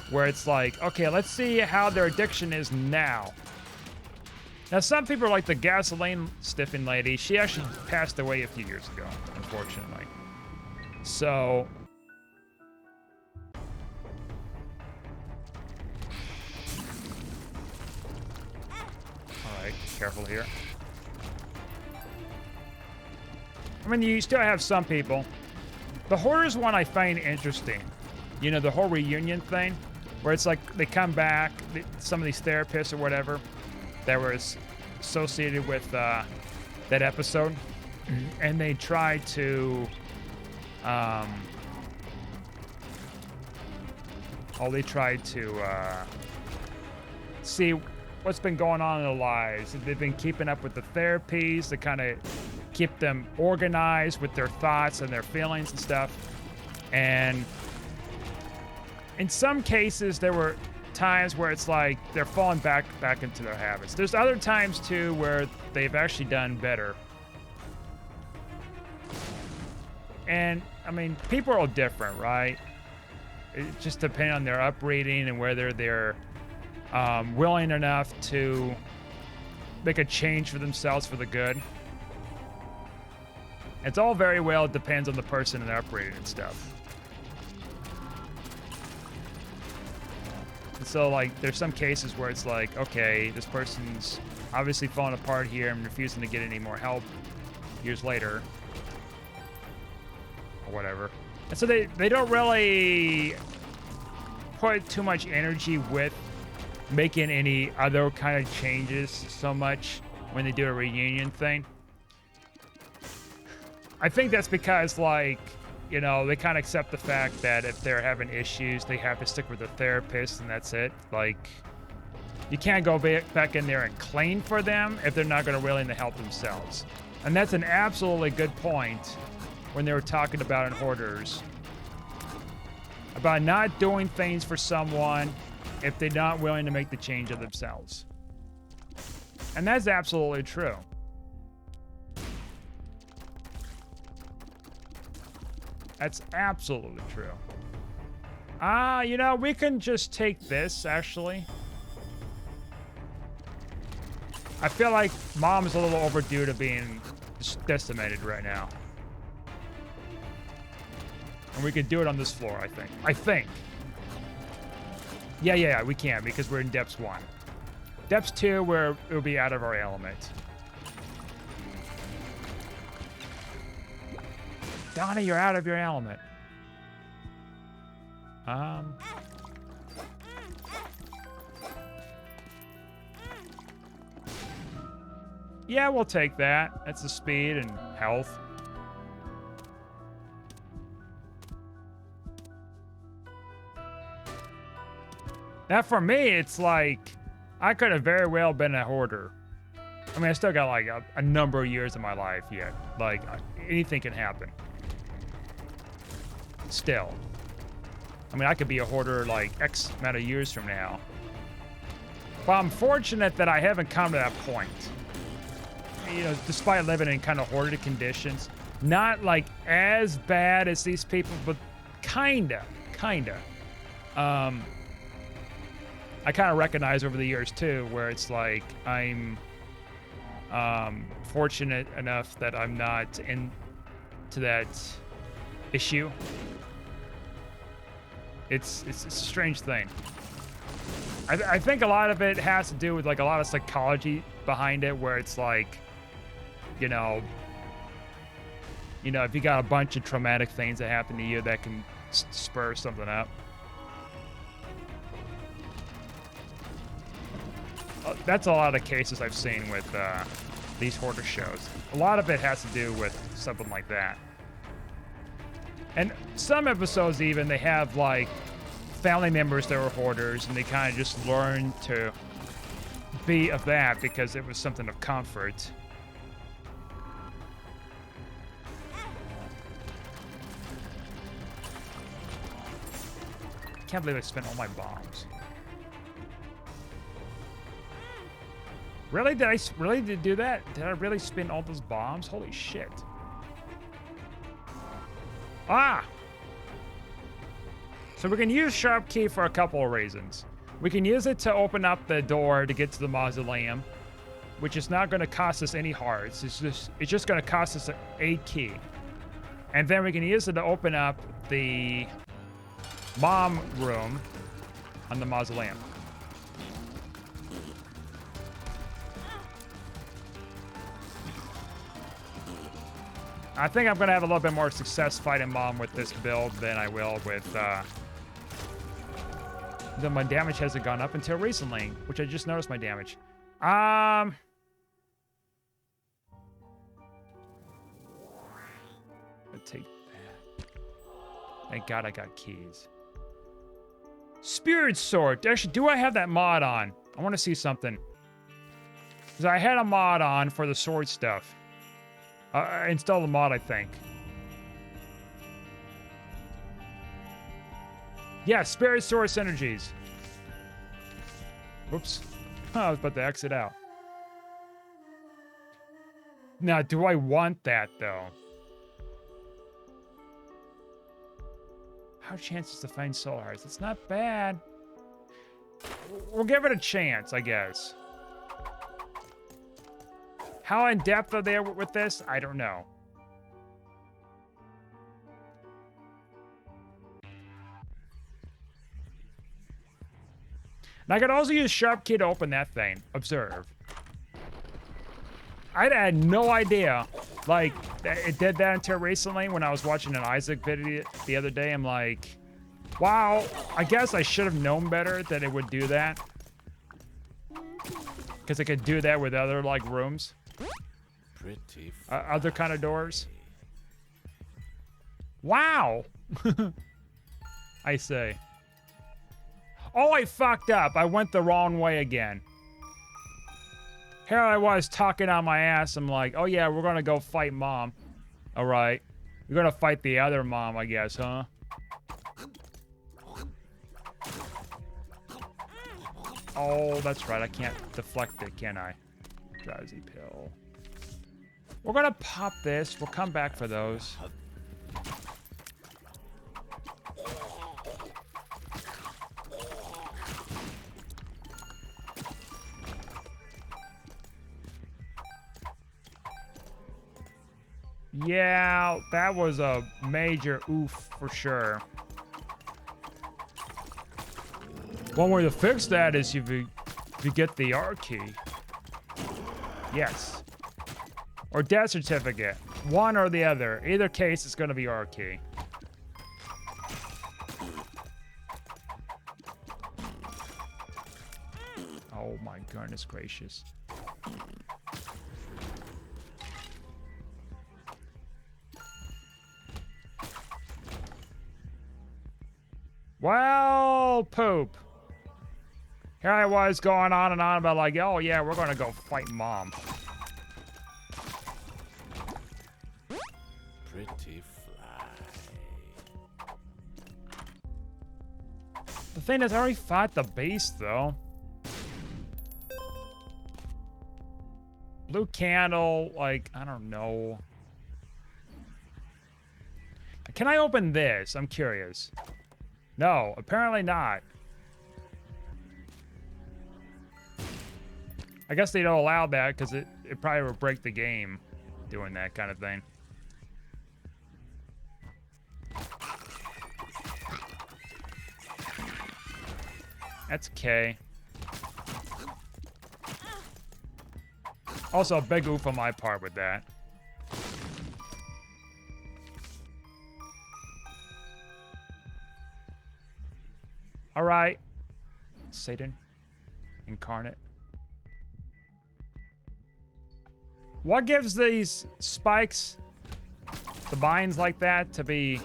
where it's like, okay, let's see how their addiction is now. Now, some people are like the gasoline stiffing lady. She actually passed away a few years ago, unfortunately. So, all right, careful here. I mean, you still have some people. The Hoarders one I find interesting. You know, the whole reunion thing, where it's like they come back, some of these therapists or whatever that were associated with that episode, and they try to see what's been going on in their lives. They've been keeping up with the therapies to kind of keep them organized with their thoughts and their feelings and stuff. And in some cases, there were times where it's like they're falling back into their habits. There's other times too where they've actually done better. And I mean, people are all different, right? It just depends on their upbringing and whether they're willing enough to make a change for themselves for the good. It's all very well, it depends on the person and their upbringing and stuff. And so, like, there's some cases where it's like, okay, this person's obviously falling apart here and refusing to get any more help years later. Or whatever. And so they don't really put too much energy with making any other kind of changes so much when they do a reunion thing. I think that's because, like, you know, they kind of accept the fact that if they're having issues, they have to stick with the therapist and that's it. Like, you can't go back in there and clean for them if they're not going to willing to help themselves. And that's an absolutely good point when they were talking about in Hoarders. About not doing things for someone if they're not willing to make the change of themselves. And that's absolutely true. That's absolutely true. You know, we can just take this, actually. I feel like Mom's a little overdue to being decimated right now. And we can do it on this floor, I think. Yeah, we can, because we're in Depths 1. Depths 2, where it'll be out of our element. Donna, you're out of your element. Yeah, we'll take that. That's the speed and health. Now, for me, it's like, I could have very well been a hoarder. I mean, I still got like a number of years of my life yet. Like, anything can happen. Still. I mean, I could be a hoarder like X amount of years from now. But I'm fortunate that I haven't come to that point. You know, despite living in kind of hoarded conditions. Not like as bad as these people, but kinda. I kind of recognize over the years too, where it's like I'm fortunate enough that I'm not into that issue. It's a strange thing. I think a lot of it has to do with like a lot of psychology behind it, where it's like, you know, if you got a bunch of traumatic things that happen to you that can spur something up. That's a lot of cases I've seen with these hoarder shows. A lot of it has to do with something like that. And some episodes even, they have like family members that were hoarders, and they kind of just learned to be of that because it was something of comfort. can't believe I spent all my bombs. Really? Did I really do that? Did I really spend all those bombs? Holy shit. Ah! So we can use Sharp Key for a couple of reasons. We can use it to open up the door to get to the mausoleum, which is not going to cost us any hearts. It's just going to cost us a key. And then we can use it to open up the mom room on the mausoleum. I think I'm going to have a little bit more success fighting mom with this build than I will with... my damage hasn't gone up until recently, which I just noticed my damage. I'll take that. Thank God I got keys. Spirit Sword. Actually, do I have that mod on? I want to see something. Because I had a mod on for the sword stuff. I installed the mod, I think. Yeah, Spirit Sword synergies. Whoops. I was about to exit out. Now, do I want that, though? How chances to find soul hearts? It's not bad. We'll give it a chance, I guess. How in depth are they with this? I don't know. And I could also use Sharp Key to open that thing. Observe. I had no idea. Like, it did that until recently when I was watching an Isaac video the other day. I'm like, wow, I guess I should have known better that it would do that. Because it could do that with other, like, rooms. Pretty other kind of doors. Wow! I say. Oh, I fucked up. I went the wrong way again. Here I was talking on my ass. I'm like, oh yeah, we're gonna go fight mom. All right. We're gonna fight the other mom, I guess, huh? Oh, that's right. I can't deflect it, can I? Drowsy pill. We're gonna pop this. We'll come back for those. Yeah, that was a major oof for sure. One way to fix that is if you get the R key. Yes. Or death certificate. One or the other. Either case, it's going to be R key. Oh my goodness gracious. Well, poop. Here I was going on and on about like, oh yeah, we're gonna go fight mom. Pretty fly. The thing is, I already fought the beast though. Blue candle, like, I don't know. Can I open this? I'm curious. No, apparently not. I guess they don't allow that because it probably would break the game doing that kind of thing. That's okay. Also, a big oof on my part with that. All right. Satan incarnate. What gives these spikes, the binds like that, to be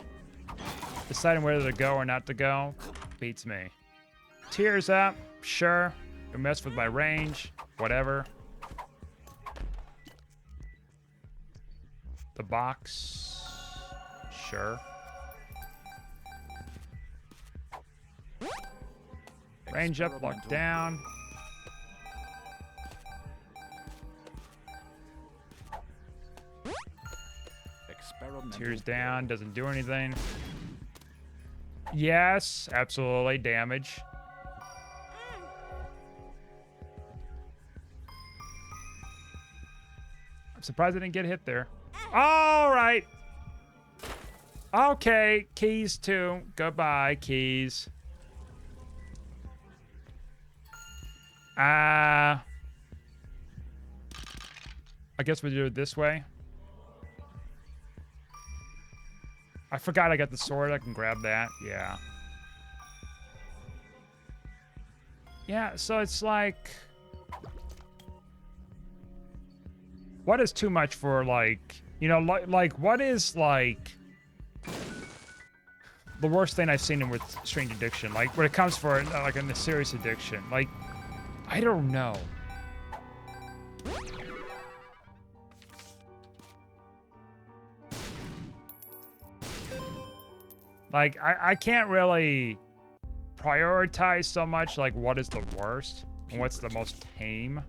deciding whether to go or not to go? Beats me. Tears up, sure. You mess with my range, whatever. The box, sure. Range up, lock down. Tears down, doesn't do anything. Yes, absolutely, damage. I'm surprised I didn't get hit there. All right. Okay, keys too. Goodbye, keys. I guess we do it this way. I forgot I got the sword. I can grab that. Yeah. Yeah, so it's like... What is too much for, like... You know, like what is, like... the worst thing I've seen with strange addiction? Like, when it comes for, like, a serious addiction. Like, I don't know. Like, I can't really prioritize so much, like, what is the worst and what's the most tame.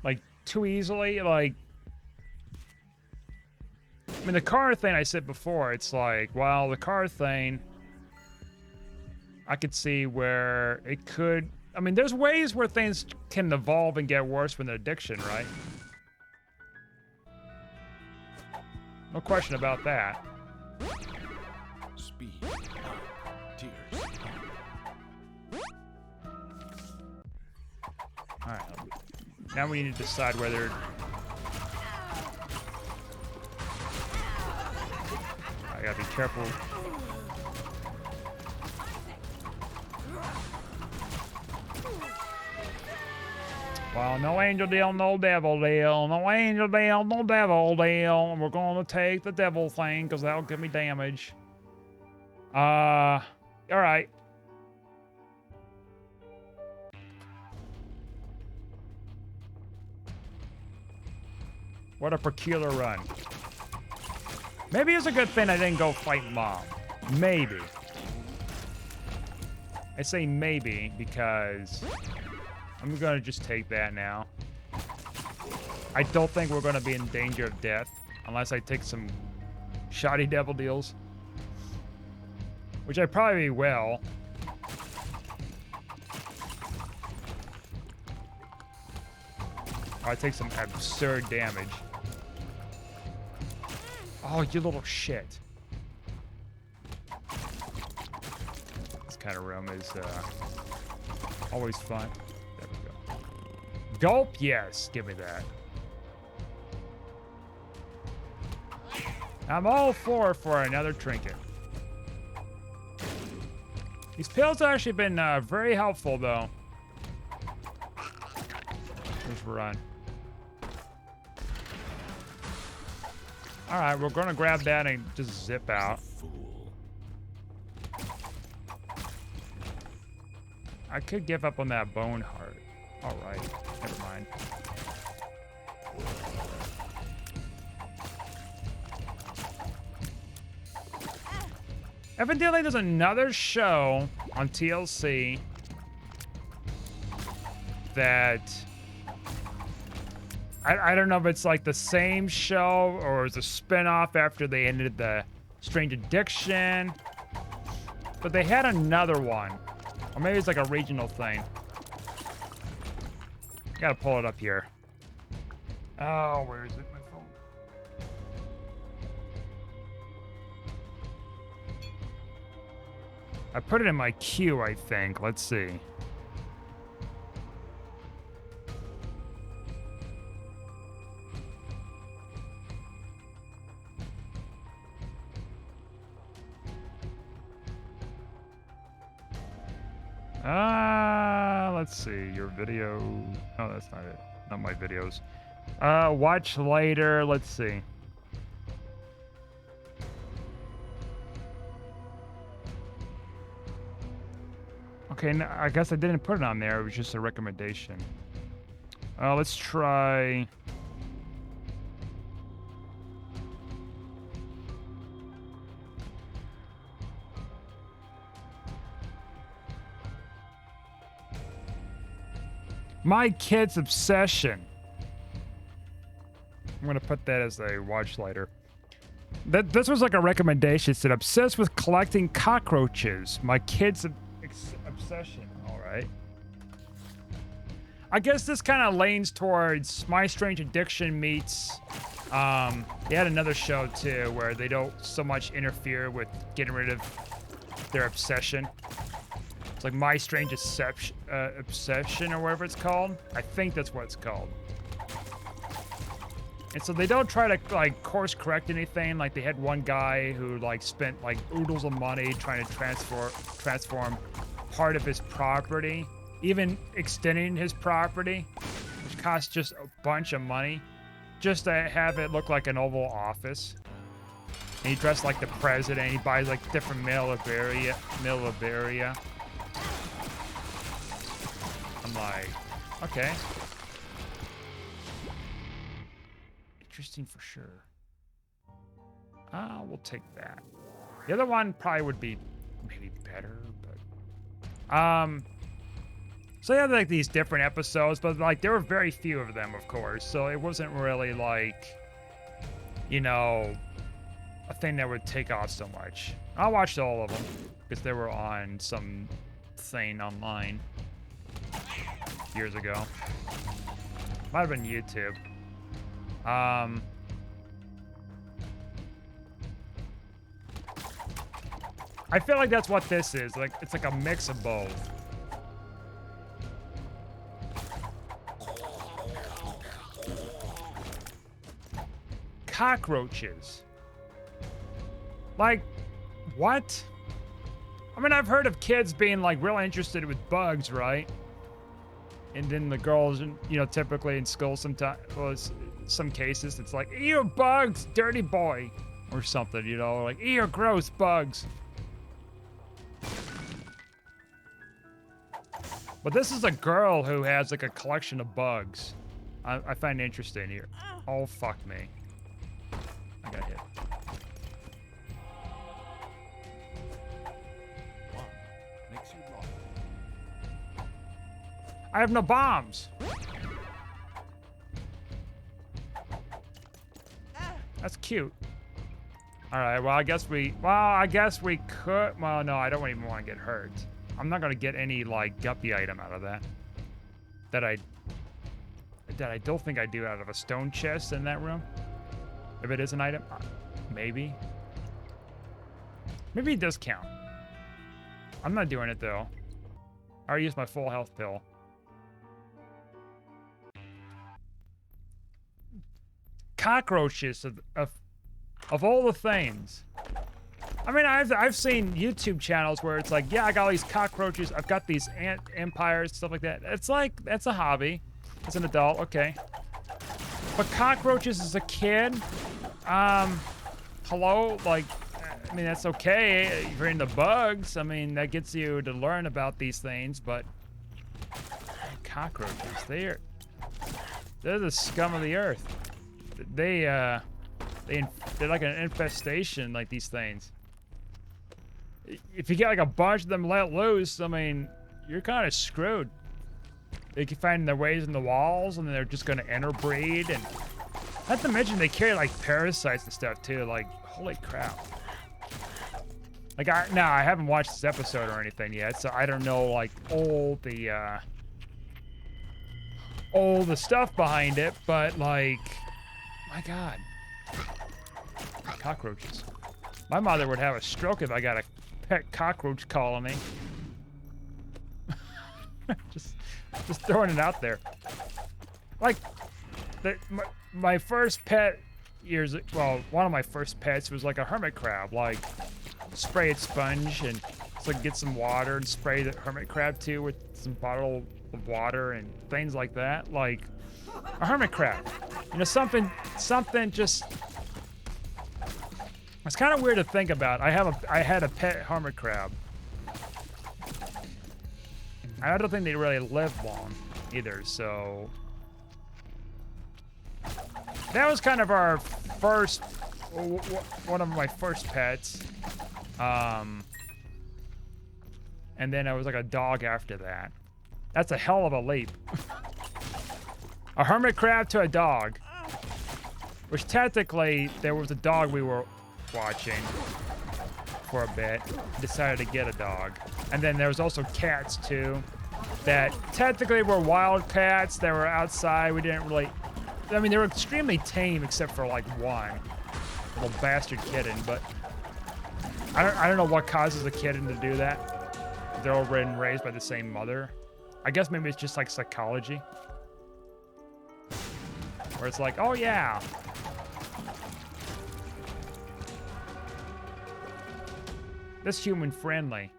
Like, too easily, like... I mean, the car thing I said before, it's like, well, the car thing... I could see where it could... I mean, there's ways where things can evolve and get worse with an addiction, right? No question about that. Speed up, tears up. All right. Now we need to decide whether... I gotta be careful. Well, no angel deal, no devil deal. No angel deal, no devil deal. We're gonna take the devil thing, because that'll give me damage. Alright. What a peculiar run. Maybe it's a good thing I didn't go fight Mom. Maybe. I say maybe because... I'm gonna just take that now. I don't think we're gonna be in danger of death unless I take some shoddy devil deals. Which I probably will. Or I take some absurd damage. Oh, you little shit. This kind of room is always fun. There we go. Gulp? Yes, give me that. I'm all for another trinket. These pills have actually been very helpful, though. Let's run. All right, we're gonna grab that and just zip out. I could give up on that bone heart. All right, never mind. Evidently, there's another show on TLC that I don't know if it's like the same show or it's a spinoff after they ended the Strange Addiction, but they had another one, or maybe it's like a regional thing. Gotta pull it up here. Oh, where is it? My phone. I put it in my queue, I think. Let's see. Let's see. Your video. Oh, that's not it. Not my videos. Watch later. Let's see. Okay, no, I guess I didn't put it on there. It was just a recommendation. Let's try. My kid's obsession. I'm gonna put that as a watch later. This was like a recommendation. It said, obsessed with collecting cockroaches. My kid's obsession. All right. I guess this kind of leans towards My Strange Addiction meets. They had another show too where they don't so much interfere with getting rid of their obsession. It's like My Strange Obsession or whatever it's called. I think that's what it's called. And so they don't try to like course correct anything. Like they had one guy who like spent like oodles of money trying to transform part of his property, even extending his property, which cost just a bunch of money, just to have it look like an Oval Office. And he dressed like the president. He buys like different memorabilia. I'm like, okay. Interesting for sure. We'll take that. The other one probably would be maybe better, but so they had like these different episodes, but like there were very few of them, of course. So it wasn't really like, you know, a thing that would take off so much. I watched all of them because they were on some thing online years ago. Might have been YouTube. I feel like that's what this is. Like it's like a mix of both. Cockroaches. Like, what? I mean, I've heard of kids being like really interested with bugs, right? And then the girls, you know, typically in school sometimes, well, some cases, it's like, ew, bugs, dirty boy, or something, you know, like, ew, gross, bugs. But this is a girl who has like a collection of bugs. I find it interesting here. Oh, fuck me. I got hit. I have no bombs. That's cute. All right, well, I guess we could, well, no, I don't even want to get hurt. I'm not going to get any, like, guppy item out of that. That I don't think I do out of a stone chest in that room. If it is an item, maybe. Maybe it does count. I'm not doing it, though. I already used my full health pill. Cockroaches of all the things. I mean, I've seen YouTube channels where it's like, yeah, I got all these cockroaches, I've got these ant empires, stuff like that. It's like, that's a hobby. As an adult, okay. But cockroaches as a kid, hello, like, I mean, that's okay. You're into bugs. I mean, that gets you to learn about these things, but cockroaches, they're the scum of the earth. They're like an infestation, like these things. If you get like a bunch of them let loose, I mean, you're kind of screwed. They can find their ways in the walls, and they're just gonna interbreed, and not to mention they carry like parasites and stuff too. Like, holy crap! Like, I haven't watched this episode or anything yet, so I don't know like all the stuff behind it, but like, my God, cockroaches. My mother would have a stroke if I got a pet cockroach colony. Just throwing it out there. Like, my first pet one of my first pets was like a hermit crab. Like, spray it sponge and so like get some water and spray the hermit crab too with some bottle of water and things like that. Like, a hermit crab. You know, something just... It's kind of weird to think about. I had a pet hermit crab. I don't think they really live long either, so... That was kind of our first... one of my first pets. And then I was like a dog after that. That's a hell of a leap. A hermit crab to a dog. Which technically, there was a dog we were watching for a bit. Decided to get a dog. And then there was also cats too. That technically were wild cats that were outside. We didn't really... I mean, they were extremely tame except for like one. Little bastard kitten, but... I don't know what causes a kitten to do that. They're all been raised by the same mother. I guess maybe it's just like psychology. Where it's like, oh yeah. This human friendly.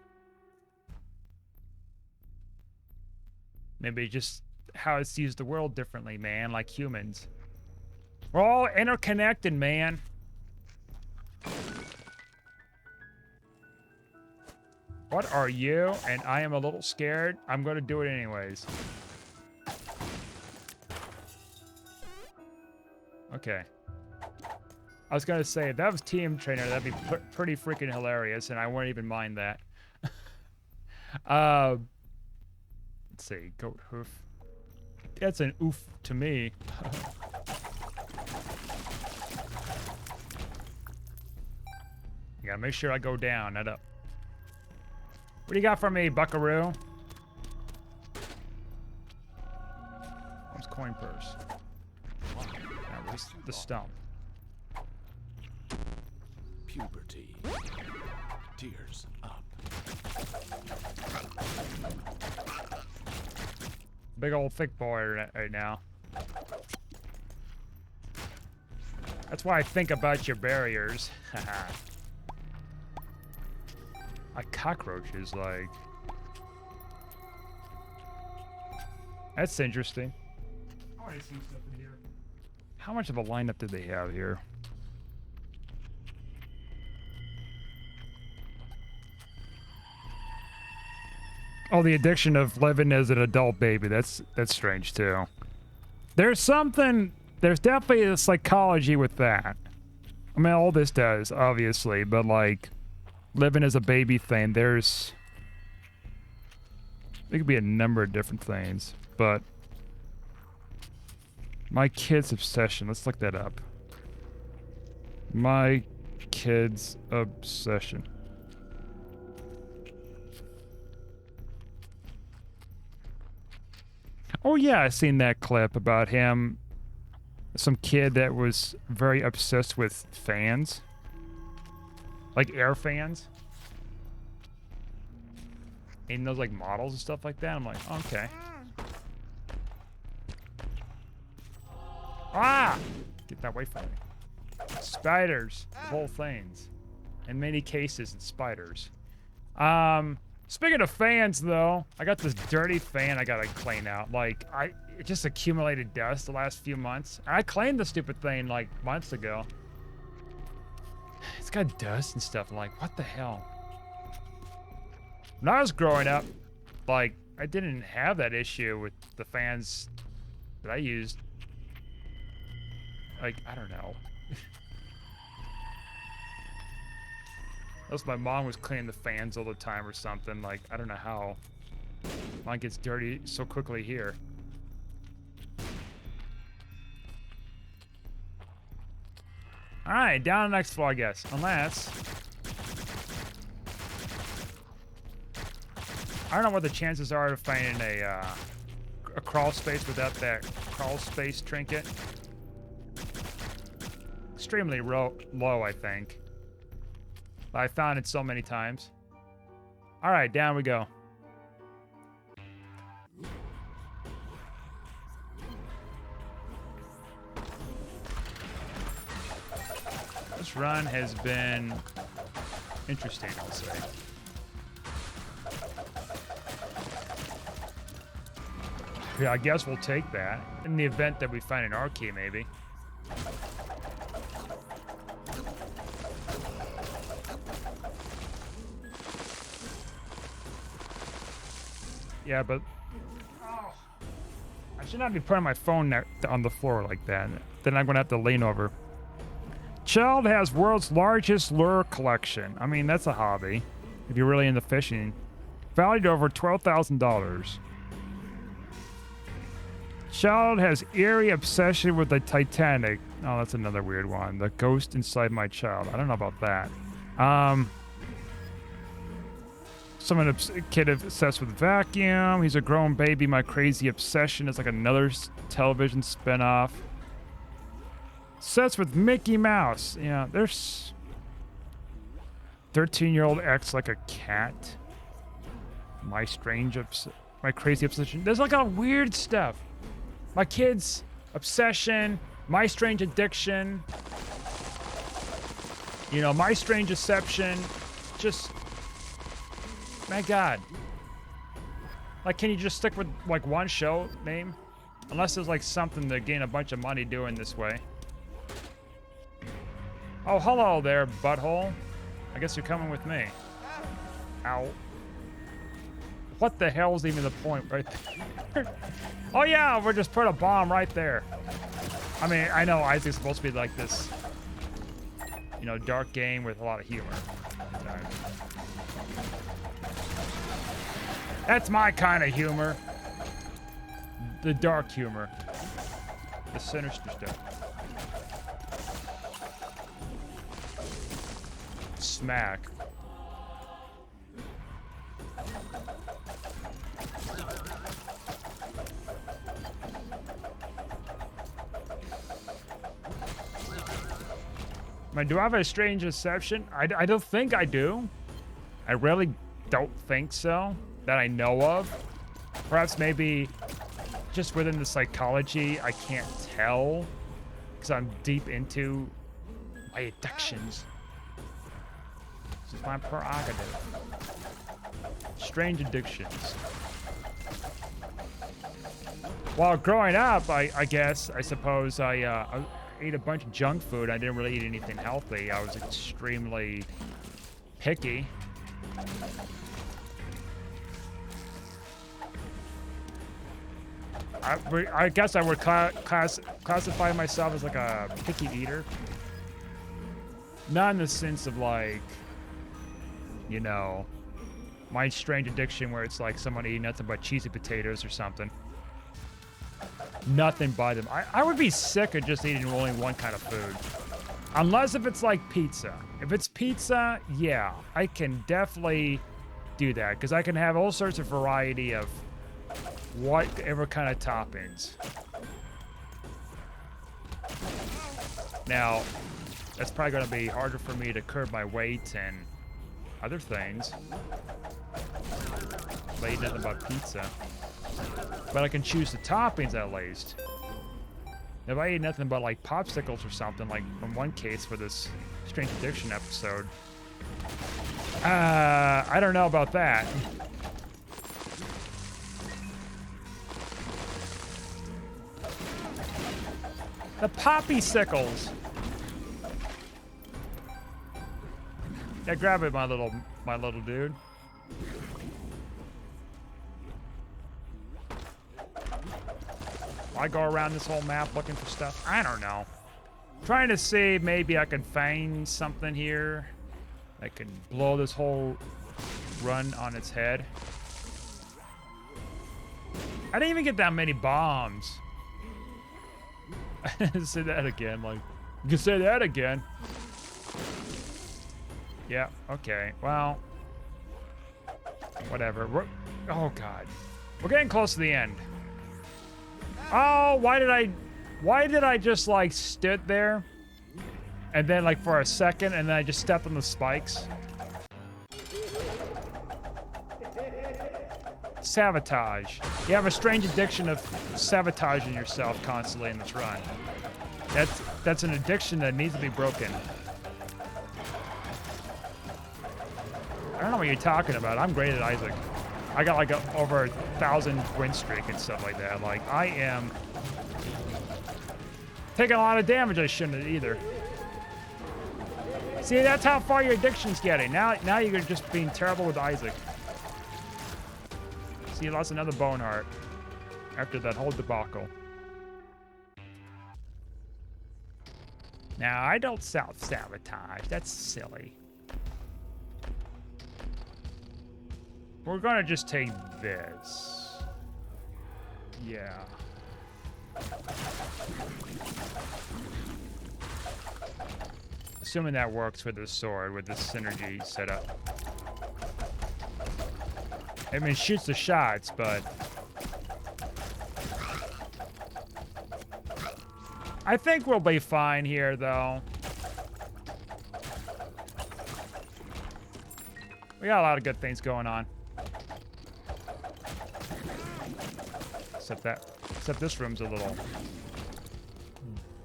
Maybe just how it sees the world differently, man, like humans. We're all interconnected, man. What are you? And I am a little scared. I'm going to do it anyways. Okay. I was going to say, if that was Team Trainer, that'd be pretty freaking hilarious, and I wouldn't even mind that. Let's see. Goat hoof. That's an oof to me. You gotta make sure I go down, not up. What do you got for me, buckaroo? What's coin purse? Now, where's the stump? Puberty. Tears up. Big old thick boy right now. That's why I think about your barriers. Haha. A cockroach is like... That's interesting. Oh, I see stuff in here. How much of a lineup did they have here? Oh, the addiction of living as an adult baby. That's strange too. There's definitely a psychology with that. I mean, all this does, obviously, but like living as a baby thing, there could be a number of different things, but my kid's obsession, let's look that up. My kid's obsession. Oh yeah, I seen that clip about him, some kid that was very obsessed with fans. Like air fans. And those like models and stuff like that. I'm like, okay. Ah! Get that away from me. Spiders. Whole things. In many cases, it's spiders. Speaking of fans though, I got this dirty fan I gotta clean out. Like, it just accumulated dust the last few months. I cleaned the stupid thing like months ago. It's got dust and stuff. I'm like, what the hell? When I was growing up, like, I didn't have that issue with the fans that I used. Like, I don't know. Unless my mom was cleaning the fans all the time or something. Like, I don't know how mine gets dirty so quickly here. Alright, down to the next floor, I guess. Unless... I don't know what the chances are of finding a crawl space without that crawl space trinket. Extremely low, I think. But I found it so many times. Alright, down we go. This run has been interesting, I'll say. Yeah, I guess we'll take that. In the event that we find an R key, maybe. Yeah, but... Oh, I should not be putting my phone on the floor like that. Then I'm going to have to lean over. Child has world's largest lure collection. I mean, that's a hobby. If you're really into fishing. Valued over $12,000. Child has eerie obsession with the Titanic. Oh, that's another weird one. The ghost inside my child. I don't know about that. Kid obsessed with vacuum. He's a grown baby. My crazy obsession is like another television spinoff. Obsessed with Mickey Mouse. Yeah, there's 13-year-old acts like a cat. My crazy obsession. There's like a weird stuff. My kid's obsession, my strange addiction, you know, my strange deception. Just, my God. Like, can you just stick with like one show name? Unless there's like something to gain a bunch of money doing this way. Oh, hello there, butthole. I guess you're coming with me. Ow. What the hell's even the point right there? Oh yeah, we'll just put a bomb right there. I mean, I know Isaac's supposed to be like this, you know, dark game with a lot of humor. That's my kind of humor. The dark humor. The sinister stuff. Smack. I mean, do I have a strange deception? I don't think I do. I really don't think so, that I know of. Perhaps maybe just within the psychology, I can't tell because I'm deep into my addictions. This is my prerogative. Strange addictions. While growing up, I suppose I ate a bunch of junk food. I didn't really eat anything healthy. I was extremely picky. I guess I would classify myself as like a picky eater. Not in the sense of like, you know, my strange addiction where it's like someone eating nothing but cheesy potatoes or something. Nothing but them. I would be sick of just eating only one kind of food. Unless if it's like pizza. If it's pizza, yeah, I can definitely do that because I can have all sorts of variety of whatever kind of toppings. Now, that's probably going to be harder for me to curb my weight and other things. If I eat nothing but pizza. But I can choose the toppings at least. If I eat nothing but like popsicles or something, like in one case for this strange addiction episode, I don't know about that. The poppy sickles. Yeah, grab it, my little dude. I go around this whole map looking for stuff. I don't know. Trying to see if maybe I can find something here that can blow this whole run on its head. I didn't even get that many bombs. Say that again, like, you can say that again. Yeah, okay, well, whatever. Oh God, we're getting close to the end. Oh, why did I just like stood there and then like for a second and then I just stepped on the spikes? Sabotage. You have a strange addiction of sabotaging yourself constantly in this run. That's an addiction that needs to be broken. I don't know what you're talking about. I'm great at Isaac. I got like over 1,000 win streak and stuff like that. Like, I am taking a lot of damage I shouldn't have either. See, that's how far your addiction's getting. Now you're just being terrible with Isaac. See, you lost another bone heart after that whole debacle. Now, I don't self-sabotage. That's silly. We're gonna just take this. Yeah. Assuming that works with the sword, with the synergy setup. I mean, it shoots the shots, but... I think we'll be fine here, though. We got a lot of good things going on. Except this room's a little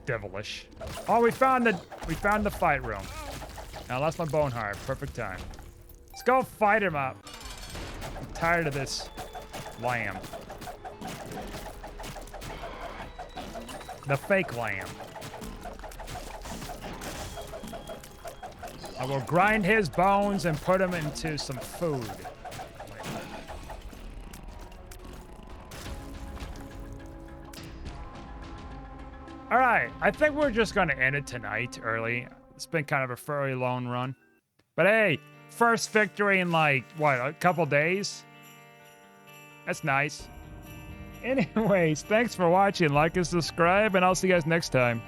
devilish. Oh, we found the fight room. Now I lost my bone heart. Perfect time. Let's go fight him up. I'm tired of this lamb. The fake lamb. I will grind his bones and put him into some food. All right, I think we're just gonna end it tonight early. It's been kind of a fairly long run. But hey, first victory in like, what, a couple days? That's nice. Anyways, thanks for watching. Like and subscribe, and I'll see you guys next time.